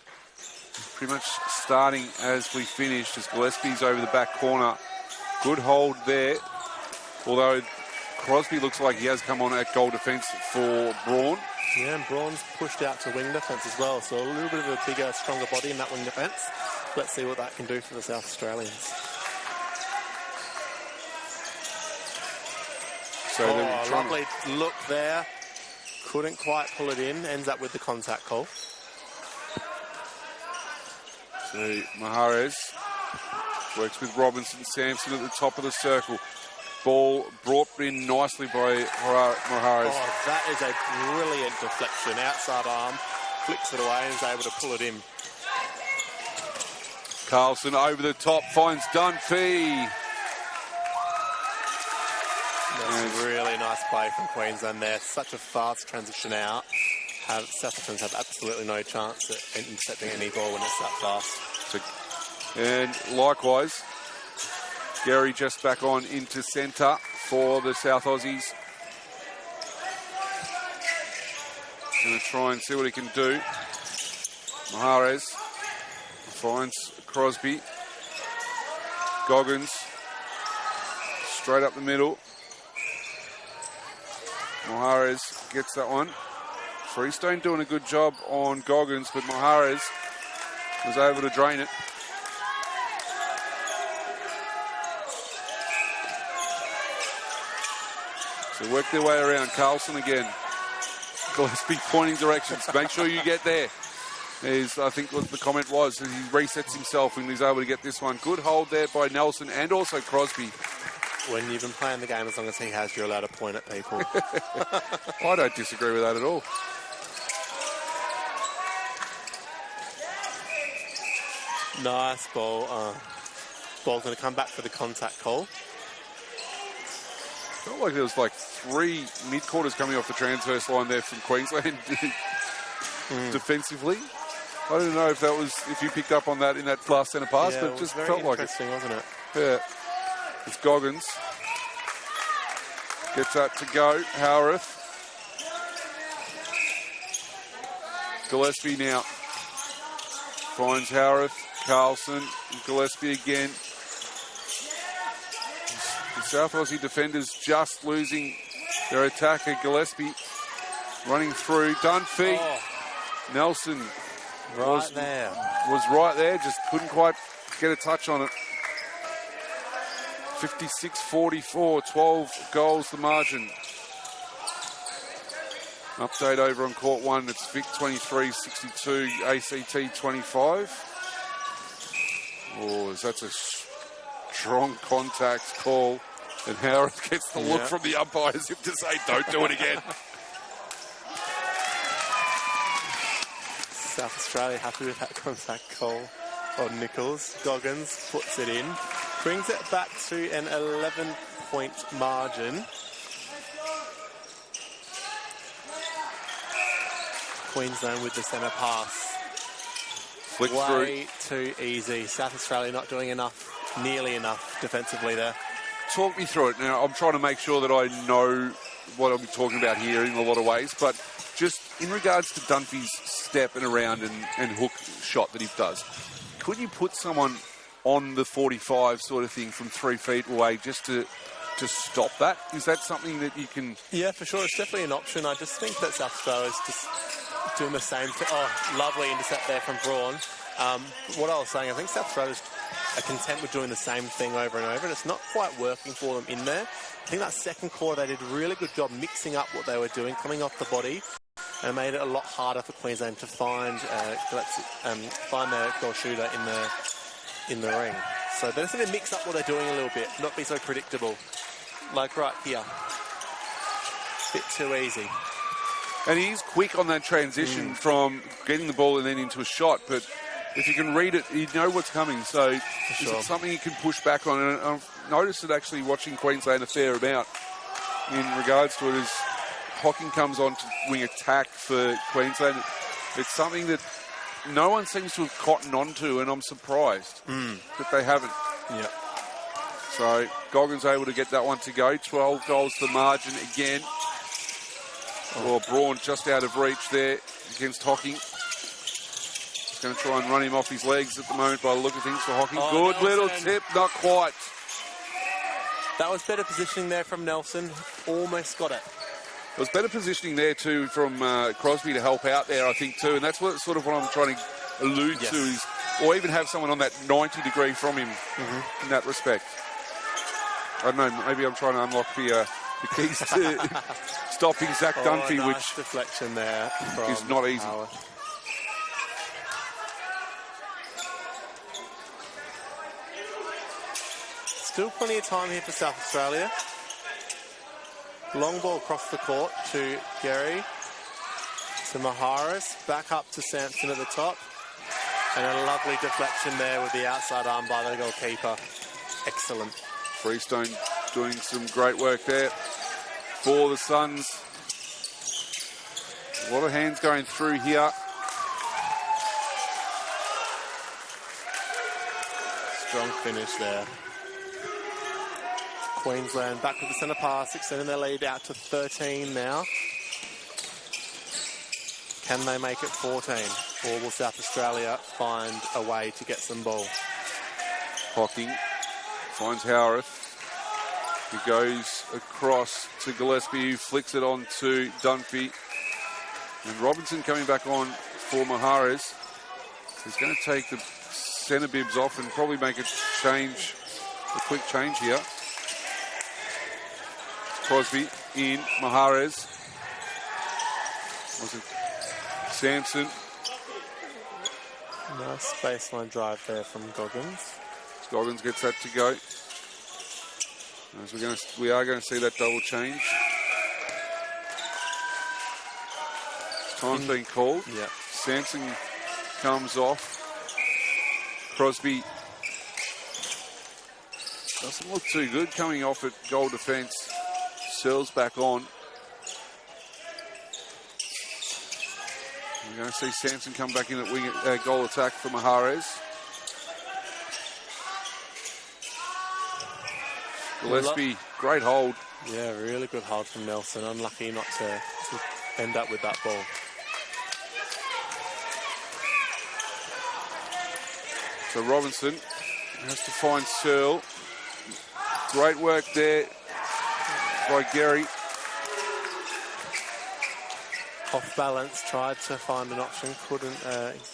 Pretty much starting as we finished as Gillespie's over the back corner. Good hold there. Although Crosby looks like he has come on at goal defence for Braun. Yeah, and Braun's pushed out to wing defence as well. So a little bit of a bigger, stronger body in that wing defence. Let's see what that can do for the South Australians. So lovely look there. Couldn't quite pull it in. Ends up with the contact call. So Mahrez works with Robinson. Sampson at the top of the circle. Ball brought in nicely by Mahrez. Oh, that is a brilliant deflection. Outside arm, flicks it away and is able to pull it in. Carlson over the top, finds Dunphy. That's a really nice play from Queensland there. Such a fast transition out. South Africans have absolutely no chance at intercepting any ball when it's that fast. So And likewise, Gary just back on into centre for the South Aussies. Going to try and see what he can do. Mahrez finds Crosby. Goggins straight up the middle. Mahrez gets that one. Freestone doing a good job on Goggins, but Mahrez was able to drain it. So work their way around. Carlson again. Gillespie pointing directions. Make sure you get there. I think what the comment was, he resets himself and he's able to get this one. Good hold there by Nelson and also Crosby. When you've been playing the game as long as he has, you're allowed to point at people. I don't disagree with that at all. Nice ball. Ball's going to come back for the contact call. Felt like there was like 3 mid-quarters coming off the transverse line there from Queensland defensively. I don't know if that was, if you picked up on that in that last centre pass, Yeah, but it just very felt like it. interesting, wasn't it? Yeah. It's Goggins. Gets that to go. Howarth. Gillespie now. Finds Howarth. Carlson. Gillespie again. The South Aussie defenders just losing their attacker. Gillespie running through. Dunphy. Oh, Nelson right there. was right there, just couldn't quite get a touch on it. 56-44, 12 goals the margin. Update over on court 1, it's Vic 23, 62, ACT 25. Oh, that's a strong contact call. And Howard gets the look from the umpire as if to say, don't do it again. South Australia happy with that contact call on Nichols. Goggins puts it in. Brings it back to an 11-point margin. Queensland with the centre pass. Flick Way through. too easy. South Australia not doing enough, nearly enough defensively there. Talk me through it. Now, I'm trying to make sure that I know what I'm talking about here in a lot of ways, but just in regards to Dunphy's step and around and hook shot that he does, could you put someone on the 45 sort of thing from 3 feet away just to stop that? Is that something that you can... Yeah, for sure. It's definitely an option. I just think that South Australia's just doing the same thing. Oh, lovely intercept there from Braun. What I was saying, I think South Australia's are content with doing the same thing over and over, and it's not quite working for them in there. I think that second quarter they did a really good job mixing up what they were doing, coming off the body, and made it a lot harder for Queensland to find their goal shooter in the ring. So they just need to mix up what they're doing a little bit, not be so predictable. Like right here. Bit too easy. And he's quick on that transition from getting the ball and then into a shot, but if you can read it, you know what's coming. So is it something you can push back on? And I've noticed it actually watching Queensland a fair amount in regards to it as Hocking comes on to wing attack for Queensland. It's something that no one seems to have cottoned onto, and I'm surprised that they haven't. Yeah. So Goggins able to get that one to go. 12 goals to the margin again. Well, Braun just out of reach there against Hocking. He's going to try and run him off his legs at the moment by the look of things for Hocking. Oh, Good little tip, not quite. That was better positioning there from Nelson. Almost got it. There was better positioning there too from Crosby to help out there, I think, too. And that's sort of what I'm trying to allude to, is, or even have someone on that 90 degree from him in that respect. I don't know, maybe I'm trying to unlock the keys to stopping Zach Dunphy, nice which deflection there from is not easy. Howard. Still plenty of time here for South Australia. Long ball across the court to Gary, to Mahrez, back up to Sampson at the top, and a lovely deflection there with the outside arm by the goalkeeper. Excellent. Freestone doing some great work there for the Suns. A lot of hands going through here. strong finish there. Queensland back with the centre pass, extending their lead out to 13 now. Can they make it 14? Or will South Australia find a way to get some ball? Hocking finds Howarth. He goes across to Gillespie, who flicks it on to Dunphy. And Robinson coming back on for Mahares. He's going to take the centre bibs off and probably make a quick change here. Crosby in, Mahares. Was it Sampson? Nice baseline drive there from Goggins. Goggins gets that to go. As we are going to see that double change. Time's been called. Yeah. Sampson comes off. Crosby doesn't look too good coming off at goal defence. Searles back on. We're going to see Sampson come back in at goal attack for Mahares. Gillespie, great hold. Yeah, really good hold from Nelson. Unlucky not to end up with that ball. So Robinson has to find Searle. Great work there by Gary. Off balance, tried to find an option, couldn't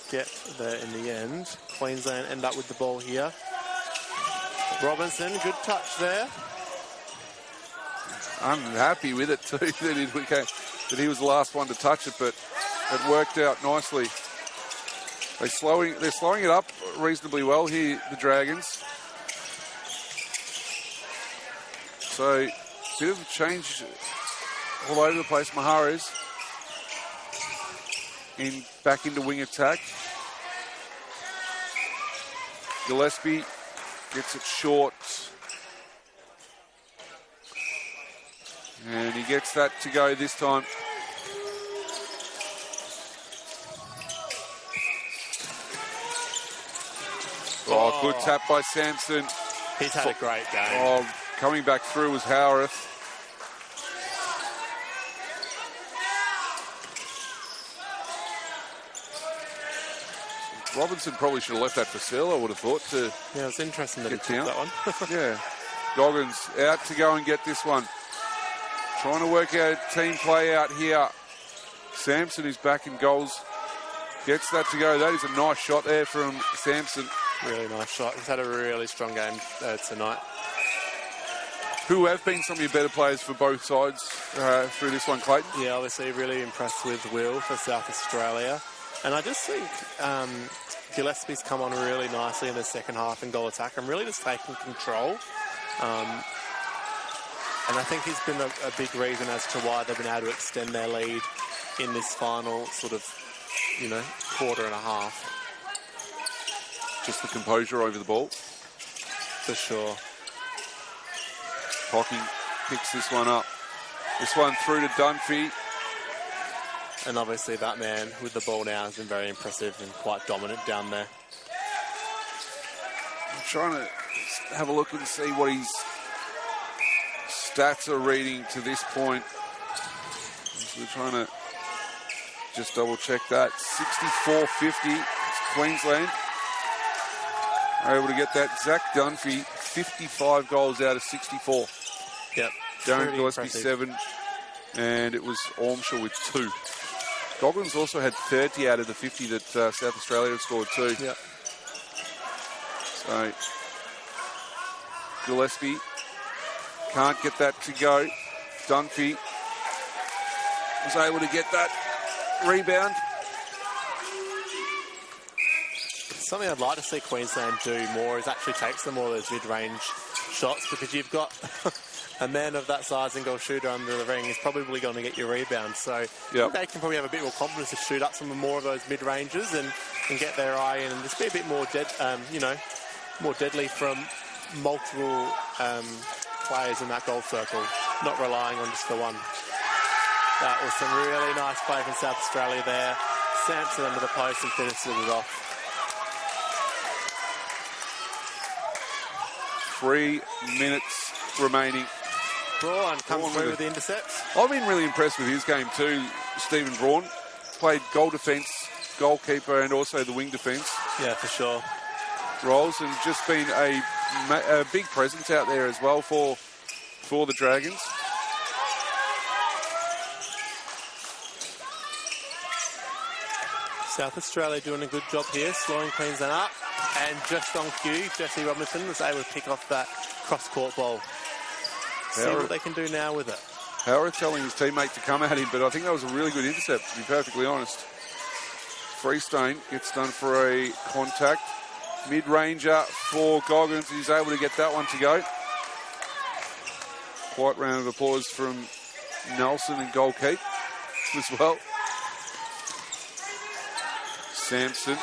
get there in the end. Queensland end up with the ball here. Robinson, good touch there. I'm happy with it too, that he was the last one to touch it, but it worked out nicely. They're slowing it up reasonably well here, the Dragons. So, bit of a change all over the place. Mahares back into wing attack. Gillespie gets it short. And he gets that to go this time. Oh, good tap by Sampson. He's had a great game. Oh, coming back through was Howarth. Robinson probably should have left that for Searle, I would have thought. Yeah, it's interesting that he took down that one. Yeah. Goggins out to go and get this one. Trying to work out team play out here. Sampson is back in goals. Gets that to go. That is a nice shot there from Sampson. Really nice shot. He's had a really strong game tonight. Who have been some of your better players for both sides through this one, Clayton? Yeah, obviously really impressed with Will for South Australia. And I just think Gillespie's come on really nicely in the second half in goal attack and really just taking control. And I think he's been a big reason as to why they've been able to extend their lead in this final sort of, quarter and a half. Just the composure over the ball. For sure. Hocking picks this one up. This one through to Dunphy. And obviously that man with the ball now has been very impressive and quite dominant down there. I'm trying to have a look and see what his stats are reading to this point. So we're trying to just double check that. 64-50. It's Queensland are able to get that. Zach Dunphy, 55 goals out of 64. Yep. Darren Gillespie, 7. And it was Ormshaw with 2. Goggins also had 30 out of the 50 that South Australia had scored too. Yep. So Gillespie can't get that to go. Dunphy was able to get that rebound. Something I'd like to see Queensland do more is actually take some more of those mid-range shots, because you've got a man of that size and goal shooter under the ring is probably going to get your rebound. So yep. They can probably have a bit more confidence to shoot up some more of those mid-ranges and get their eye in and just be a bit more more deadly from multiple players in that goal circle, not relying on just the one. That was some really nice play from South Australia there. Sampson under the post and finishes it off. 3 minutes remaining. Braun comes Braun through with with the intercepts. I've been really impressed with his game too, Stephen Braun. Played goal defence, goalkeeper, and also the wing defence Yeah, for sure. roles, and just been a big presence out there as well for the Dragons. South Australia doing a good job here, slowing Queensland up. And just on cue, Jesse Robinson was able to pick off that cross-court ball. See what they can do now with it. Howard telling his teammate to come at him, but I think that was a really good intercept, to be perfectly honest. Freestone gets done for a contact. Mid-ranger for Goggins. He's able to get that one to go. Quite round of applause from Nelson and goalkeep as well. Sampson.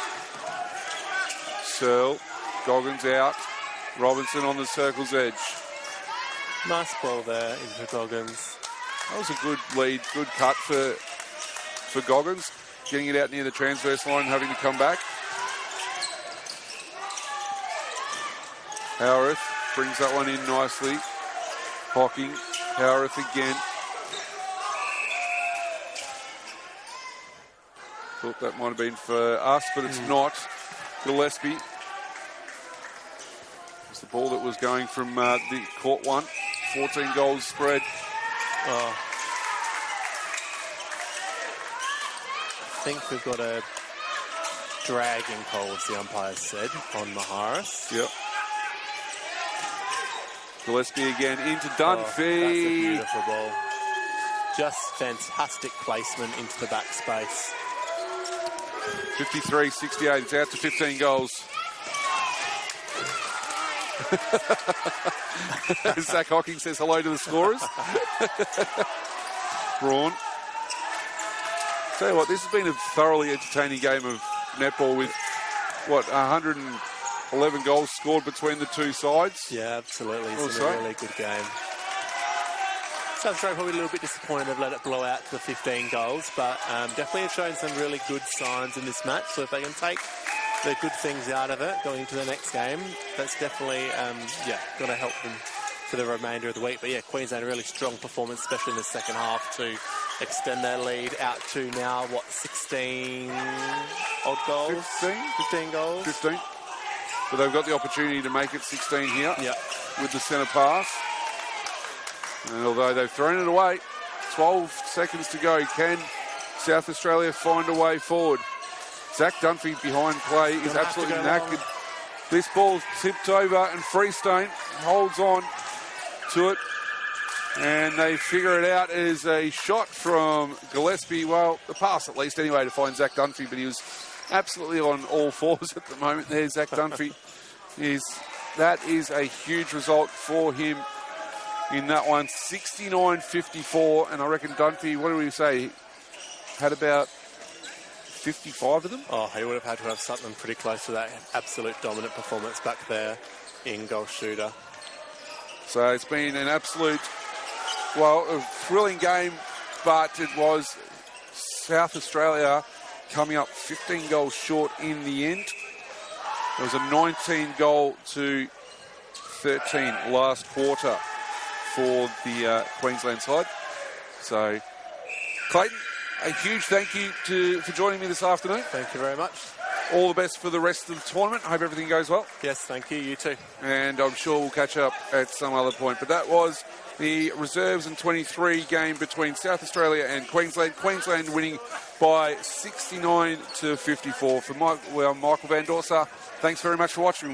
Searle. Goggins out. Robinson on the circle's edge. Nice ball there into Goggins. That was a good lead, good cut for Goggins. Getting it out near the transverse line, having to come back. Howarth brings that one in nicely. Hocking. Howarth again. Thought that might have been for us, but it's not. Gillespie. It's the ball that was going from the court one. 14 goals spread. Oh. I think we've got a dragging call, as the umpire said, on Maharis. Yep. Gillespie again into Dunphy. Oh, that's a beautiful ball. Just fantastic placement into the back space. 53-68. It's out to 15 goals. Zach Hocking says hello to the scorers. Braun. Tell you what, this has been a thoroughly entertaining game of netball with, 111 goals scored between the two sides. Yeah, absolutely. It's Also, been a really good game. South Australia probably a little bit disappointed they've let it blow out to the 15 goals, but definitely have shown some really good signs in this match. So if they can take the good things out of it going into the next game, that's definitely, going to help them for the remainder of the week. But yeah, Queensland a really strong performance, especially in the second half, to extend their lead out to now, 16 odd goals? 15 goals. 15. But they've got the opportunity to make it 16 here Yeah. with the centre pass. And although they've thrown it away, 12 seconds to go. Can South Australia find a way forward? Zach Dunphy behind play is absolutely knackered. This ball's tipped over and Freestone holds on to it. And they figure it out as a shot from Gillespie. Well, the pass at least anyway to find Zach Dunphy, but he was absolutely on all fours at the moment there. Zach Dunphy that is a huge result for him in that one. 69-54, and I reckon Dunphy, what do we say, had about 55 of them? Oh, he would have had to have something pretty close to that absolute dominant performance back there in goal shooter. So it's been an absolute, a thrilling game, but it was South Australia coming up 15 goals short in the end. It was a 19-goal to 13 last quarter for the Queensland side. So, Clayton, a huge thank you for joining me this afternoon. Thank you very much. All the best for the rest of the tournament. I hope everything goes well. Yes, thank you. You too. And I'm sure we'll catch up at some other point. But that was the reserves and 23 game between South Australia and Queensland. Queensland winning by 69-54. For Michael Van Dorsa, thanks very much for watching.